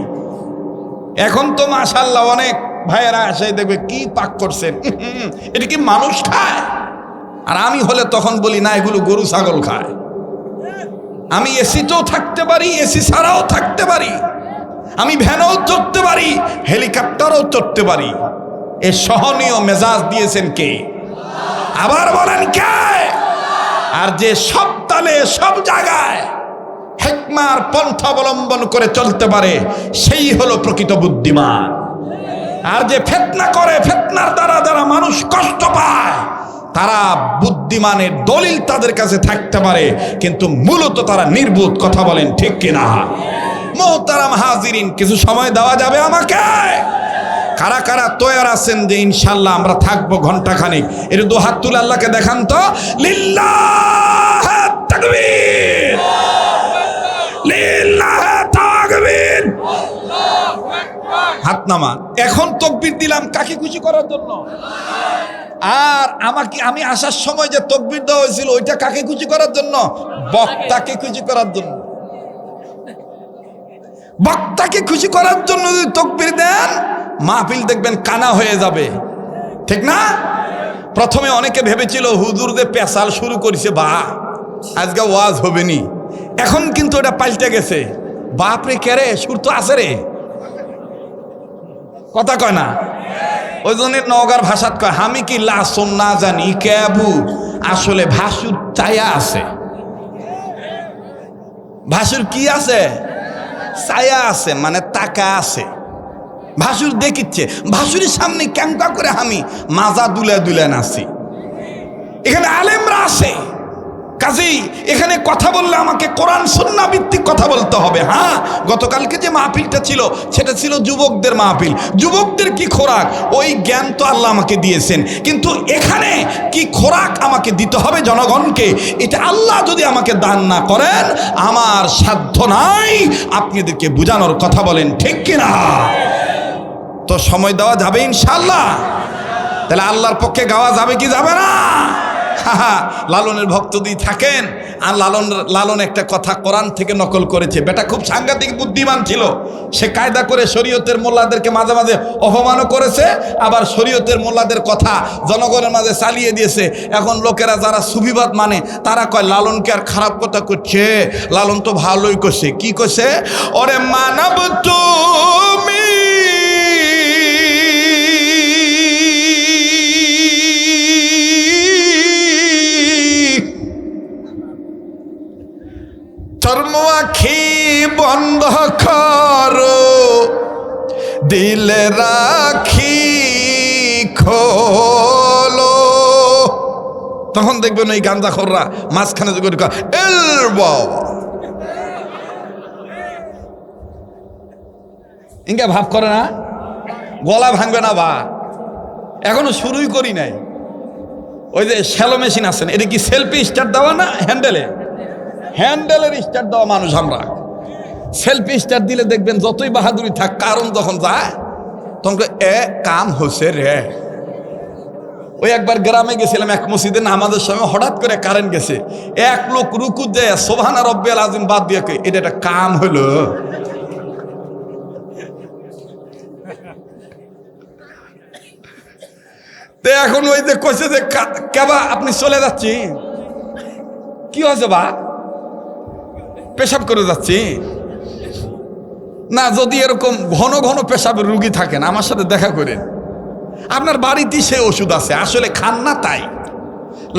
এখন তো মাশাআল্লাহ অনেক ভাইয়েরা আসে, দেখবে কি পাক করছেন, এটা কি মানুষ খায়? আর আমি হলে তখন বলি না, এগুলো গরু ছাগল খায়। আমি এসিতেও থাকতে পারি, এসি ছাড়াও থাকতে পারি, আমি ভ্যানেও চড়তে পারি, হেলিকপ্টারও চড়তে পারি। এ সহনীয় মেজাজ দিয়েছেন কে? আবার বলেন কে? আর যে সব তালে সব জায়গায় হিকমার পন্থা অবলম্বন করে চলতে পারে, সেই হলো প্রকৃত বুদ্ধিমান। আর যে ফিতনা করে, ফিতনার দ্বারা যারা মানুষ কষ্ট পায়, তারা বুদ্ধিমানের দলিল তাদের কাছে থাকতে পারে, কিন্তু মূলত তারা নির্বোধ। কথা বলেন ঠিক কিনা? মোহতারাম হাজিরিন, কিছু সময় দেওয়া যাবে আমাকে? কারা কারা তৈয়ার আছেন যে ইনশাল্লাহ আমরা থাকবো ঘন্টাখানিক? এর দু হাত তুলে আল্লাহকে দেখান তো। লিল্লাহ তাকবীর, লিল্লাহ তাকবীর। হাত নামা। এখন তাকবীর দিলাম কাকে খুশি করার জন্য? আর আমি আসার সময় যে তাকবীর দেওয়া হয়েছিল ওইটা কাকে খুশি করার জন্য? বক্তাকে খুশি করার জন্য। বক্তাকে খুশি করার জন্য যদি তাকবীর দেন, মাহফিল দেখবেন কানা হয়ে যাবে, ঠিক না? প্রথমে অনেকে ভেবেছিল হুজুরদের পেশাল শুরু করেছে, বা আজকে ওয়াজ হবে নি। এখন কিন্তু এটা পাল্টে গেছে। বাপরে কেরে সুর তো আছে রে, কথা কয় না? ওই জন্য নওগাঁর ভাষাত কয় আমি কি লাসন না জানি কেবু। আসলে ভাসুর ছায়া আছে। ভাসুর কি আছে? ছায়া আছে, মানে তাকা আছে। ভাসুর দেখিচ্ছে, ভাসুরের সামনে ক্যাঙ্কা করে আমি মাজা দুলে দুলে নাচি। এখানে আলেমরা আছে, কাজেই এখানে কথা বললে আমাকে কোরআন সুন্নাহ ভিত্তিক কথা বলতে হবে। হ্যাঁ, গতকালকে যে মাহফিলটা ছিল সেটা ছিল যুবকদের মাহফিল। যুবকদের কি খোরাক, ওই জ্ঞান তো আল্লাহ আমাকে দিয়েছেন, কিন্তু এখানে কি খোরাক আমাকে দিতে হবে জনগণকে, এটা আল্লাহ যদি আমাকে দান না করেন আমার সাধ্য নাই আপনাদেরকে বোঝানোর। কথা বলেন ঠিক কিনা? তো সময় দেওয়া যাবে ইনশাআল্লাহ? তাহলে আল্লাহর পক্ষে গাওয়া যাবে কি যাবে না? লালনের ভক্ত যদি থাকেন, আর লালন একটা কথা কোরআন থেকে নকল করেছে। বেটা খুব সাংঘাতিক বুদ্ধিমান ছিল। সে কায়দা করে শরীয়তের মোল্লাদেরকে মাঝে মাঝে অপমানও করেছে, আবার শরীয়তের মোল্লাদের কথা জনগণের মাঝে চালিয়ে দিয়েছে। এখন লোকেরা যারা সুফিবাদ মানে তারা কয় লালনকে আর খারাপ কথা করছে, লালন তো ভালোই করছে। কি করছে? ওরে মানব তুমি চর্ম আখি বন্ধ করো, দিলে রাখি খোলো। তখন দেখবেন ওই গাঞ্জাখোররা মাঝখানে ইনকা ভাব করে না, গলা ভাঙবে না। বা এখনো শুরুই করি নাই। ওই যে শ্যালো মেশিন আছেন, এটা কি সেলফি স্টার্ট দেওয়া না হ্যান্ডেলে? হ্যান্ডেলের স্টার্ট দেওয়া মানুষ আমরা। সেলফি স্টার্ট দিলে দেখবেন যতই বাহাদুরি থাক, কারণ যখন যায় তখন এ কাম হচ্ছে রে। ওই একবার গ্রামে গেছিলাম, এক মসজিদে নামাজের সময় হঠাৎ করে কারেন্ট গেছে। এক লোক রুকু দেয় সুবহান রাব্বিয়াল আযীম বাদ দিয়ে এটা একটা কাম হলো। তো এখন ওই যে কইছে যে কেবা আপনি চলে যাচ্ছি, কি হয়েছে বা? পেশাব করে যাচ্ছি না। যদি এরকম ঘন ঘন পেশাবের রুগী থাকেন আমার সাথে দেখা করেন। আপনার বাড়িতেই সে ওষুধ আছে, আসলে খান না তাই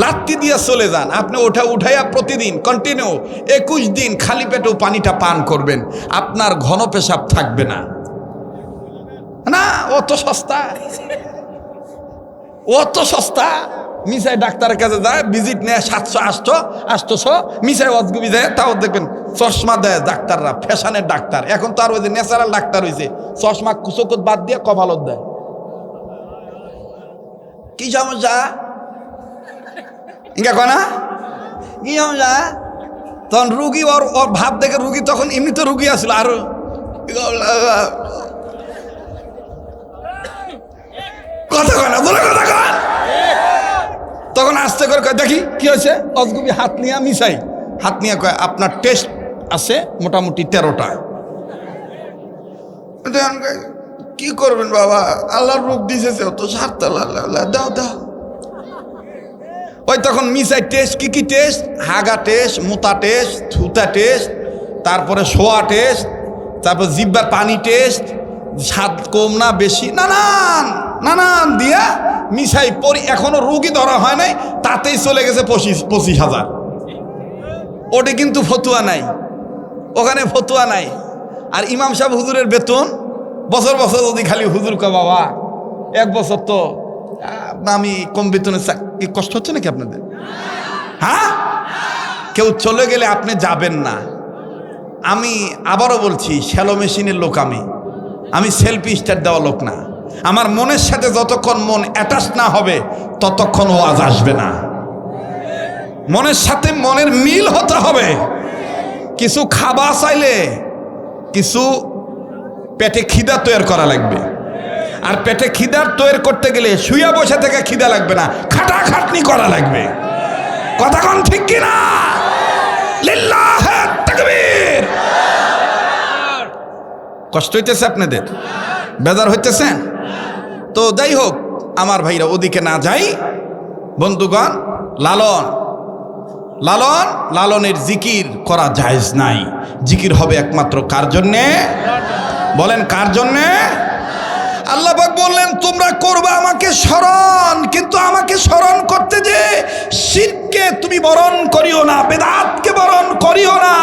লাত্তি দিয়ে চলে যান। আপনি উঠাইয়া প্রতিদিন কন্টিনিউ 21 দিন খালি পেটেও পানিটা পান করবেন, আপনার ঘন পেশাব থাকবে না। না অত সস্তা, অত সস্তা। মিসাই ডাক্তারের কাছে যায়, ভিজিট নেয় 700-800 মিসাই অজগুবি যায়, তাও দেখবেন চশমা দেয় ডাক্তাররা, ফ্যাশনের ডাক্তার। এখন তো আর ওই যে ন্যাচারাল ডাক্তার হয়েছে, চশমা কুচকত বাদ দিয়ে কপালত দেয়। কি সমস্যা ইঙ্গা কনা, কি সমস্যা? তখন রুগী ওর ভাব দেখে রুগী তখন এমনি তো রুগী আসলো, আরো কথা কনা বলে কথা কন। তখন আস্তে করে কয় দেখি কি হয়েছে। অজগুবি হাত নিয়ে মিশাই, হাত নিয়ে কয় আপনার টেস্ট আছে মোটামুটি 13টা। কি করবেন বাবা, আল্লাহর রূপ দিয়েছে তো সারতে দাও দাও। ওই তখন মিশাই টেস্ট, কি কি টেস্ট? হাগা টেস্ট, মুতা টেস্ট, থুতা টেস্ট, তারপরে শোয়া টেস্ট, তারপর জিব্বার পানি টেস্ট, স্বাদ কম না বেশি, নানান নানান দিয়া মিশাই পরি। এখনো রোগী ধরা হয় নাই, তাতেই চলে গেছে 25,000। ওটা কিন্তু ফতুয়া নাই, ওখানে ফতুয়া নাই। আর ইমাম সাহেব হুজুরের বেতন বছর বছর যদি খালি হুজুর কা বাবা 1 বছর তো আমি কম বেতনে কি কষ্ট হচ্ছে নাকি আপনাদের? হ্যাঁ, কেউ চলে গেলে আপনি যাবেন না। আমি আবারও বলছি, শ্যালো মেশিনের লোক আমি সেলফি স্টার্ট দেওয়া লোক না। আমার মনের সাথে যতক্ষণ মন অ্যাটাচ না হবে ততক্ষণ ওয়াজ আসবে না। মনের সাথে মনের মিল হতে হবে। কিছু খাবার চাইলে কিছু পেটে খিদা তৈরি করা লাগবে, আর পেটে খিদার তৈরি করতে গেলে শুয়ে বসে থেকে খিদা লাগবে না, খাটাখাটনি করা লাগবে। কথা কোন ঠিক কিনা? লিল্লাহে তাকবীর। কষ্ট হইতেছে আপনাদের? বেজার হইতেছেন? তো যাই হোক আমার ভাইরা, ওদিকে না যাই। বন্ধুগণ, লালনের জিকির করা জায়েজ নাই। জিকির হবে একমাত্র কার জন্যে? বলেন কার জন্যে? আল্লাহ পাক বললেন তোমরা করবা আমাকে স্মরণ, কিন্তু আমাকে স্মরণ করতে যে শিরকে তুমি বরণ করিও না, বেদাতকে বরণ করিও না,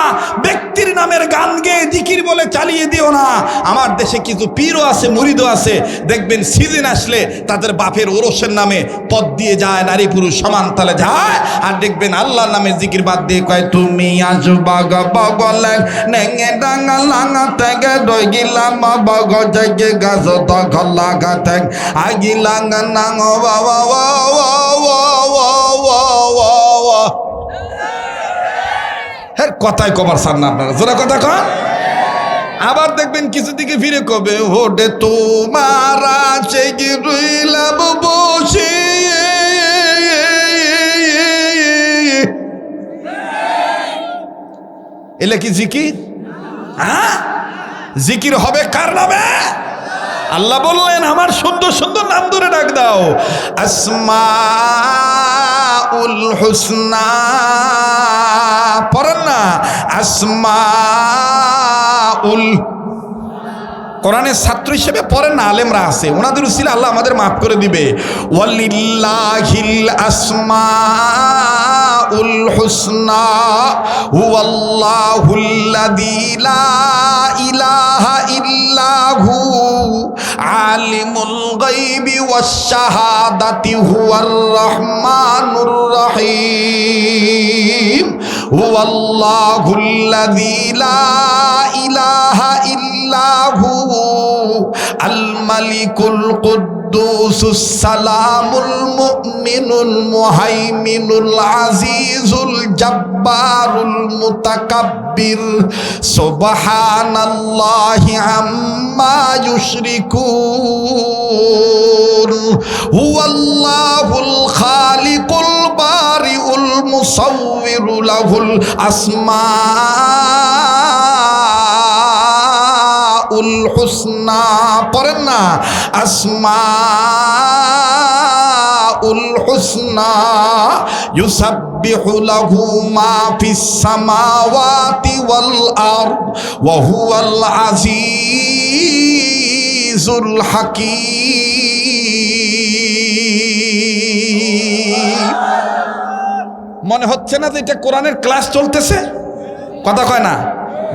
ব্যক্তির নামের গান গেয়ে জিকির বলে চালিয়ে দিও না। আমার দেশে কিছু পীরও আছে, মুরিদও আছে, দেখবেন সিজন আসলে তাদের বাপের ওরসের নামে পদ দিয়ে যায়, নারী পুরুষ সমান তালে যায়, আর দেখবেন আল্লাহর নামে জিকির বাদ দিয়ে কয় তুমি আসবা বগলে নেঙে ডাঙ্গা লাঙা থেকে দই গিলাম বগ জগে গাছ গলা গাতেন আগিলাঙ্গা নাঙ বাবা হ্যাঁ, কথায় কবার সার না আপনারা, জোরে কথা কন। আবার দেখবেন কিছু দিকে ফিরে কবে হোটে তোমারা চেয়ে রইলাম বসে, এলে কি জিকির? হ্যাঁ, জিকির হবে কার নামে? আল্লাহ বললেন আমার সুন্দর সুন্দর নাম ধরে ডাক দাও। আসমাউল হুসনা পড়েন না, আসমাউল। কোরআনের ছাত্র হিসেবে পড়েন না, আলেমরা আছে, ওনাদের উসিলা আল্লাহ আমাদের মাফ করে দিবে। ওয়ালিল্লাহিল আসমাউল হুসনা হুয়াল্লাহুল্লাযী লা ইলাহা ইল্লাহু আলিমুল গায়বি ওয়াশ শাহাদাতি হুয়ার রহমানুর রহিম হুয়াল্লাহুল্লাযী লা ইলাহা ইল্লাহু আল মালিকুল কুদ্দুসুস সালামুল মুমিনুল মুহাইমিনুল আজিজুল জাব্বারুল মুতাকাব্বির সুবহানাল্লাহি আম্মা ইউশরিকুন হুয়াল্লাহুল খালিকুল বারিউল মুসাউবিরু লাহুল আসমাউল হুসনা পড়েন না, আসমাউল হুসনা ইউসাব্বিহু লাহু মা ফিস সামাওয়াতি ওয়াল আরদ ওয়া হুয়াল আজিজুল হাকীম। মনে হচ্ছে না যে এটা কোরআনের ক্লাস চলতেছে? কথা কয় না,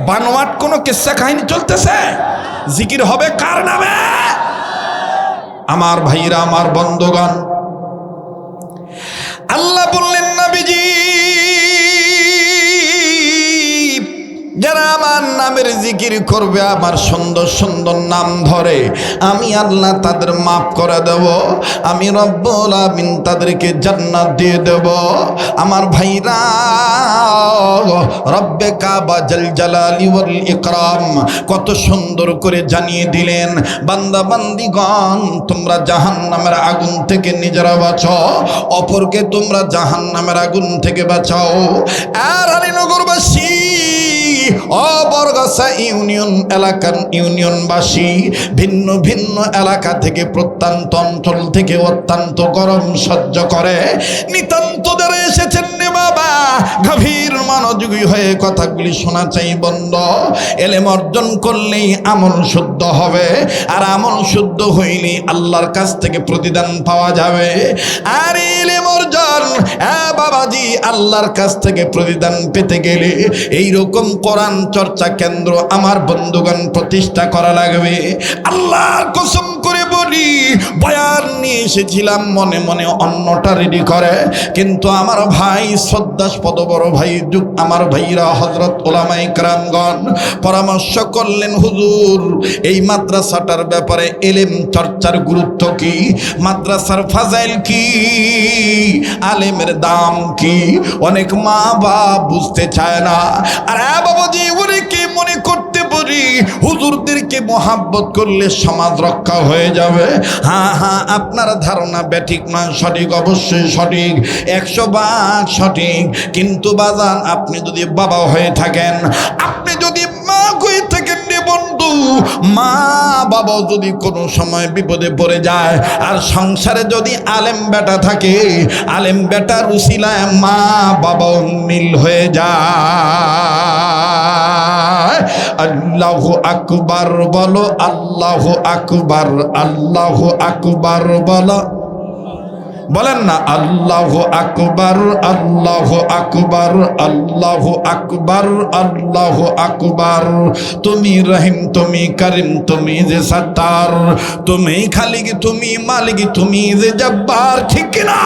বানোয়াট কোনো কিস্সা কাহিনী চলতেছে? জিকির হবে কার নামে? আমার ভাইরা, আমার বন্ধুগণ, আল্লাহ বললেন নবীজি যারা আমার নামের জিকির করবে, আমার সুন্দর সুন্দর নাম ধরে, আমি আল্লাহ তাদের মাফ করে দেব, আমি রব্বুল আমিন তাদেরকে জান্নাত দিয়ে দেব। আমার ভাইরা, রব্বে কাবা জাল জালালি ওয়াল ইকরাম কত সুন্দর করে জানিয়ে দিলেন, বান্দা বান্দিগণ তোমরা জাহান্নামের আগুন থেকে নিজেরা বাঁচো, অপরকে তোমরা জাহান্নামের আগুন থেকে বাঁচাও। আর আলীনগরবাসী, বরগাছা ইউনিয়ন এলাকার ইউনিয়নবাসী, ভিন্ন ভিন্ন এলাকা থেকে, প্রত্যন্ত অঞ্চল থেকে অত্যন্ত গরম সহ্য করে নিতান্ত দ্বারা এসেছেন রে বাবা, গভীর মনোযোগী হয়ে কথাগুলি শোনা চাই বন্ধ। এলেম অর্জন করলেই আমল শুদ্ধ হবে, আর আমল শুদ্ধ হইলে আল্লাহর কাছ থেকে প্রতিদান পাওয়া যাবে। আর এলেম অর্জন বাবাজি আল্লাহর কাছ থেকে প্রতিদান পেতে গেলে এইরকম কোরআন চর্চা কেন্দ্র আমার বন্ধুগণ প্রতিষ্ঠা করা লাগবে। আল্লাহর কসম করে বলি, বয়ান নিয়ে এসেছিলাম মনে মনে অন্যটা রেডি করে, কিন্তু আমার ভাই শ্রদ্ধা সম্পদ বড় ভাই যুগ আমার ভাইরা হযরত উলামায়ে কেরামগণ পরামর্শ করলেন, হুজুর এই মাদ্রাসাটার ব্যাপারে ইলম চর্চার গুরুত্ব কি, মাদ্রাসার ফাজাইল কি, আলেমের দাম কি। অনেক মা বাপ বুঝতে চায় না। আর বাবাজি ওরে কি মনে করতে পারি হুজুরদেরকে মোহাব্বত করলে সমাজ রক্ষা হয়ে যাবে। হ্যাঁ হ্যাঁ, আপনার ধারণা ব্যাঠিক নয়, সঠিক, অবশ্যই সঠিক, 100 ভাগ সঠিক। কিন্তু বাজান আপনি যদি বাবা হয়ে থাকেন, আপনি যদি মা হয়ে থাকেন রে বন্ধু, মা বাবা যদি কোনো সময় বিপদে পড়ে যায় আর সংসারে যদি আলেম বেটা থাকে, আলেম বেটার উসিলায় মা বাবা মিল হয়ে যায়। আল্লাহু আকবার বলো, আল্লাহু আকবার, আল্লাহু আকবার বলো, বলেন না আল্লাহু আকবার, আল্লাহু আকবার, আল্লাহু আকবার, আল্লাহু আকবার। তুমি রহিম, তুমি করিম, তুমি যে সত্তার, তুমি খালিক, তুমি মালিক, তুমি যে জব্বার, ঠিক না?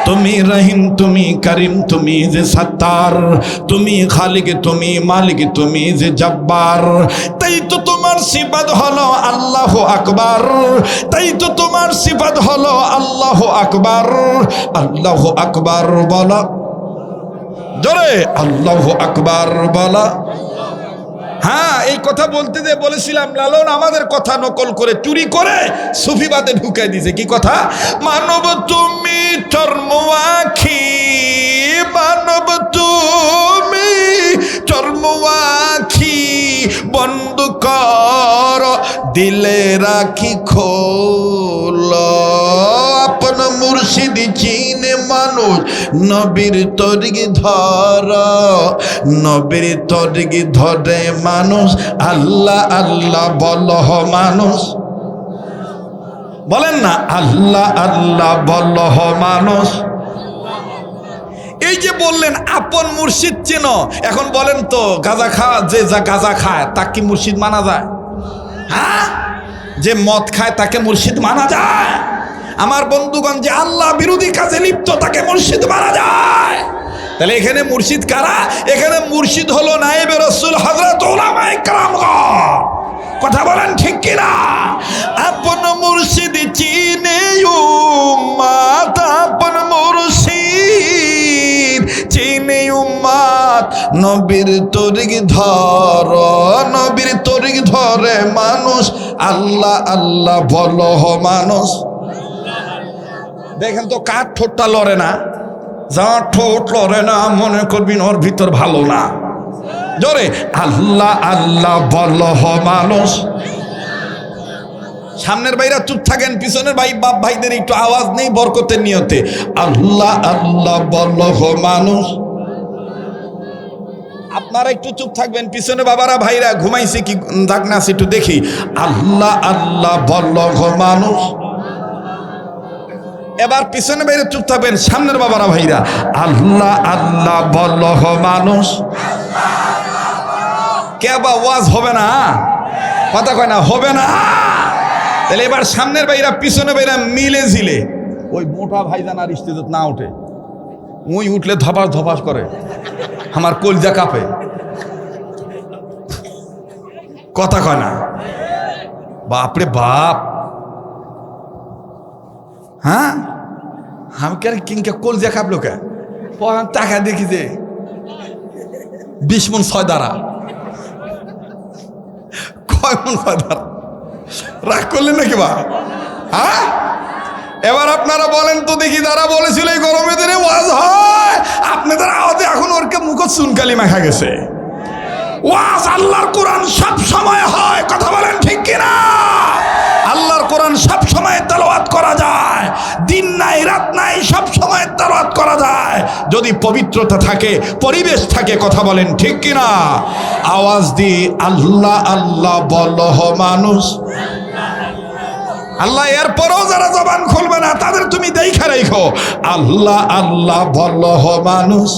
তুমি রহিম, তুমি করিম, তুমি যে সত্তার, তুমি খালিক, তুমি মালিক, তুমি যে জব্বার। তাই তো তোমার সিফাত হলো আল্লাহু আকবার, তাই তো তোমার সিফাত হলো আল্লাহু আকবার। আল্লাহু আকবার বলা জোরে, আল্লাহু আকবার বলা। হ্যাঁ, এই কথা বলতে যে বলেছিলাম লালন আমাদের কথা নকল করে চুরি করে সুফিবাদে ঢুকাই দিয়েছে। কি কথা? মানব তুমি চর্মওয়াখি, মানব তুমি চর্মওয়াখি, বন্ধ কর দিলে রাখি খোল। আপন মুর্শিদ চিনে মানুষ নবীর তরিগ ধর, নবীর তরিগ ধরে মানুষ আল্লাহ আল্লাহ বল মানুষ, বলেন না আল্লাহ আল্লাহ বল মানুষ। এই যে বললেন আপন মুর্শিদ চেনো, এখন বলেন তো গাঁজা খাওয়া যে যা গাঁজা খায় তাকে কি মুর্শিদ মানা যায়? হ্যাঁ, যে মদ খায় তাকে মুর্শিদ মানা যায়? আমার বন্ধুগণ, যে আল্লাহ বিরোধী কাজে লিপ্ত তাকে মুর্শিদ মানা যায়? তাহলে এখানে মুর্শিদ কারা? এখানে মুর্শিদ হলো নায়েবে রাসূল হযরত উলামায়ে কেরামগণ। কথা বলেন ঠিক কিনা? আপন মুর্শিদ চিনে উম্মত, আপন মুর্শিদ চিনে উম্মত, নবীর তরিগ ধর, নবীর তরিগ ধরে মানুষ আল্লাহ আল্লাহ বলো মানুষ। দেখেন তো কার ঠোঁটটা লড়ে না? যার ঠোঁট লড়ে না মনে করবি ওর ভিতর ভালো না। জোরে আল্লাহ আল্লাহ বল মানুষ। সামনের ভাইরা চুপ থাকেন, পিছনের ভাই বাপ ভাইদের একটু আওয়াজ নেই বরকতের নিয়তে। আল্লাহ আল্লাহ বল মানুষ। আপনারা একটু চুপ থাকবেন, পিছনে বাবারা ভাইরা ঘুমাইছে কি জাগনা আছে একটু দেখি। আল্লাহ আল্লাহ বল মানুষ। এবার পিছনে বাইরে চুপ থাকবেন, সামনের বাবারা ভাইরা আল্লাহ আল্লাহ বল মানুষ। কে বা ওয়াজ হবে না? কথা কয় না হবে না? তাহলে এবার সামনের বাইরা পিছনে বাইরা মিলে ঝিলে ওই মোটা ভাইজান আর ইস্তেজত না উঠে, ওই উঠলে ধপাস ধপাস করে, আমার কলজা কাঁপে। কথা কয় না? বাপরে বাপ। হ্যাঁ, আমি কে কিনকে কলজা কাঁপলো কে? টাকা দেখি যে 20 মণ 6 দ্বারা, কয় মণ 6 দ্বারা রাগ করলেন নাকি বা? হ্যাঁ, এবার আপনারা বলেন তো দেখি, যারা বলেছিল এই গরমে দিনে ওয়াজ হয়, আপনাদের আওয়াজে এখন ওরকে মুখ চুনকালি মাখা গেছে। ওয়াজ আল্লাহর কোরআন সব সময় হয়, কথা বলেন ঠিক কিনা? আল্লাহর কোরআন সব সময় তেলাওয়াত করা যায়, দিন নাই রাত নাই সব সময় তেলাওয়াত করা যায়, যদি পবিত্রতা থাকে, পরিবেশ থাকে। কথা বলেন ঠিক কিনা? আওয়াজ দি আল্লাহ আল্লাহ বল মানুষ। আল্লাহ এরপরও যারা জবান খুলবে না তাদের তুমি দেখা রেখো, আল্লাহ আল্লাহ বল মানুষ।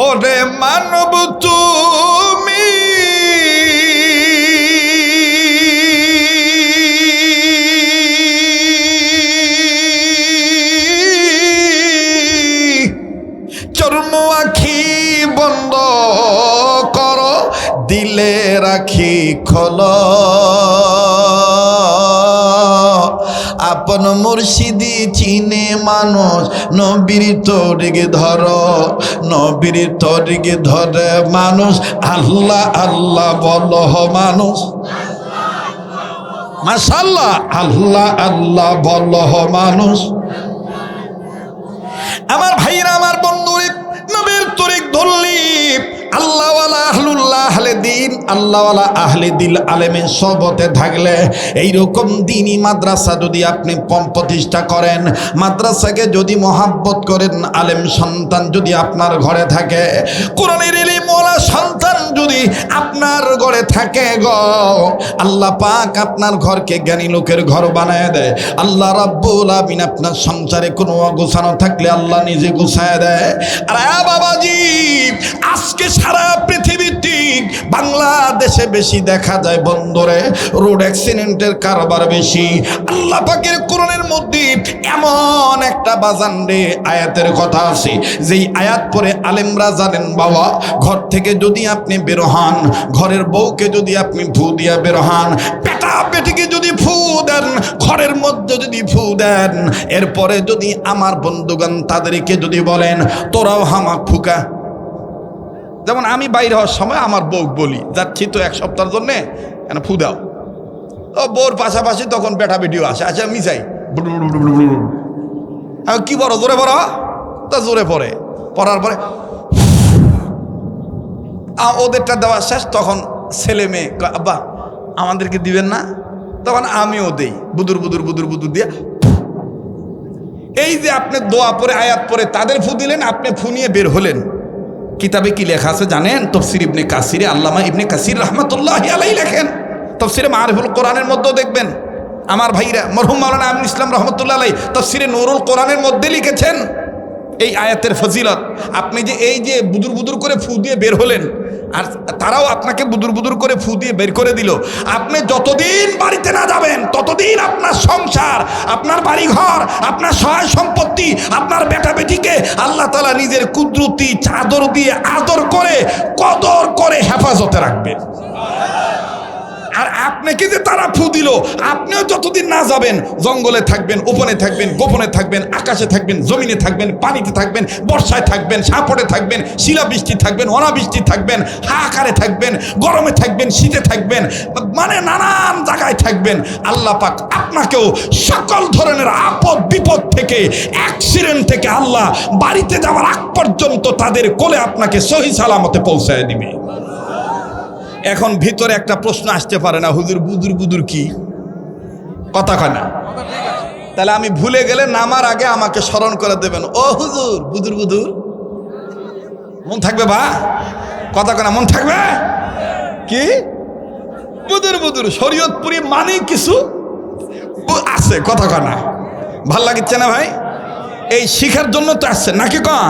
ওরে মানব তুমি খোলো, আপন মুর্শিদি চিনে মানুষ, নবীর তরিকে ধরো, নবীর তরিকে ধরে মানুষ, আল্লাহ আল্লাহ বলো মানুষ, মাশাআল্লাহ আল্লাহ আল্লাহ বলো মানুষ। আমার ভাইরা, আমার বন্ধুরা, নবীর তরিক ধরলি আল্লাহওয়ালা আহলুল্লাহ আহলে দিন, আল্লাহওয়ালা আহলে দিল আলেমের সহবতে থাকলে এইরকম দিনই মাদ্রাসা যদি আপনি প্রতিষ্ঠা করেন, মাদ্রাসাকে যদি মহাব্বত করেন, আলেম সন্তান যদি আপনার ঘরে থাকে, কোরআনের ইলমওয়ালা সন্তান যদি আপনার ঘরে থাকে গো, আল্লাহ পাক আপনার ঘরকে জ্ঞানী লোকের ঘর বানায় দেয়। আল্লাহ রাব্বুল আমিন আপনার সংসারে কোনো অগোছানো থাকলে আল্লাহ নিজে গুছায় দেয়। আর বাবাজি, আজকে সারা পৃথিবীতে বাংলাদেশে বেশি দেখা যায় বন্দরে রোড অ্যাক্সিডেন্টের কারবার বেশি। আল্লাহ পাকের কোরআনের মধ্যে এমন একটা বাজানরে আয়াতের কথা আছে, যেই আয়াত পরে আলেমরা জানেন বাবা, ঘর থেকে যদি আপনি বের হন, ঘরের বউকে যদি আপনি ফু দিয়া বের হন, পেটা পেটিকে যদি ফু দেন, ঘরের মধ্যে যদি ফু দেন, এরপরে যদি আমার বন্ধুগণ তাদেরকে যদি বলেন তোরাও হামাক ফুকা, যেমন আমি বাইরে হওয়ার সময় আমার বউ বলি যাচ্ছি তো এক সপ্তাহের জন্যে ফু দাও, ও বউর পাশাপাশি তখন বেটা বেটিও আসে, আচ্ছা আমি যাই, কি বড় জোরে পড়া, তা জোরে পড়ে, পড়ার পরে ওদেরটা দেওয়া শেষ, তখন ছেলে মেয়ে আব্বা আমাদেরকে দিবেন না, তখন আমিও দেই, বুদুর বুদুর বুদুর বুদুর দিয়ে। এই যে আপনি দোয়া পরে আয়াত পরে তাদের ফু দিলেন, আপনি ফু নিয়ে বের হলেন। কিতাবে কি লেখা আছে জানেন? তফসির ইবনে কাসিরে আল্লামা ইবনে কাসির রাহমাতুল্লাহি আলাইহি লেখেন, তফসিরে মারিফুল কোরআনের মধ্যেও দেখবেন আমার ভাইরা, মরহুম মাওলানা আমিনুল ইসলাম রাহমাতুল্লাহি আলাইহি তফসিরে নূরুল কোরআনের মধ্যে লিখেছেন এই আয়াতের ফজিলত। আপনি যে এই যে বুদুর বুদুর করে ফু দিয়ে বের হলেন, আর তারাও আপনাকে বুদুর বুদুর করে ফু দিয়ে বের করে দিল, আপনি যতদিন বাড়িতে না যাবেন ততদিন আপনার সংসার, আপনার বাড়িঘর, আপনার সহায় সম্পত্তি, আপনার বেটা বেটিকে আল্লাহ তাআলা নিজের কুদরতি চাদর দিয়ে আদর করে কদর করে হেফাজতে রাখবেন। আর আপনাকে যে তারা ফু দিল, আপনিও যতদিন না যাবেন জঙ্গলে থাকবেন, উপনে থাকবেন, গোপনে থাকবেন, আকাশে থাকবেন, জমিনে থাকবেন, পানিতে থাকবেন, বর্ষায় থাকবেন, সাপটে থাকবেন, শিলাবৃষ্টি থাকবেন, অনাবৃষ্টি থাকবেন, হাহাকারে থাকবেন, গরমে থাকবেন, শীতে থাকবেন, মানে নানান জায়গায় থাকবেন। আল্লাহ পাক আপনাকেও সকল ধরনের আপদ বিপদ থেকে, অ্যাক্সিডেন্ট থেকে আল্লাহ বাড়িতে যাওয়ার আগ পর্যন্ত তাদের কোলে আপনাকে সহি সালামতে পৌঁছায় দিবে। এখন ভিতরে একটা প্রশ্ন আসতে পারে না, হুজুর বুদুর বুদুর কি কথা কয় না? তাহলে আমি ভুলে গেলে নামার আগে আমাকে স্মরণ করে দেবেন, ও হুজুর বুদুর বুদুর মন থাকবে, বা কথা কয় না, মন থাকবে কি বুদুর বুদুর শরীয়তপুরি মানে কিছু আছে, কথা কয় না? ভাল লাগছে না ভাই? এই শিখার জন্য তো আসছে নাকি কন?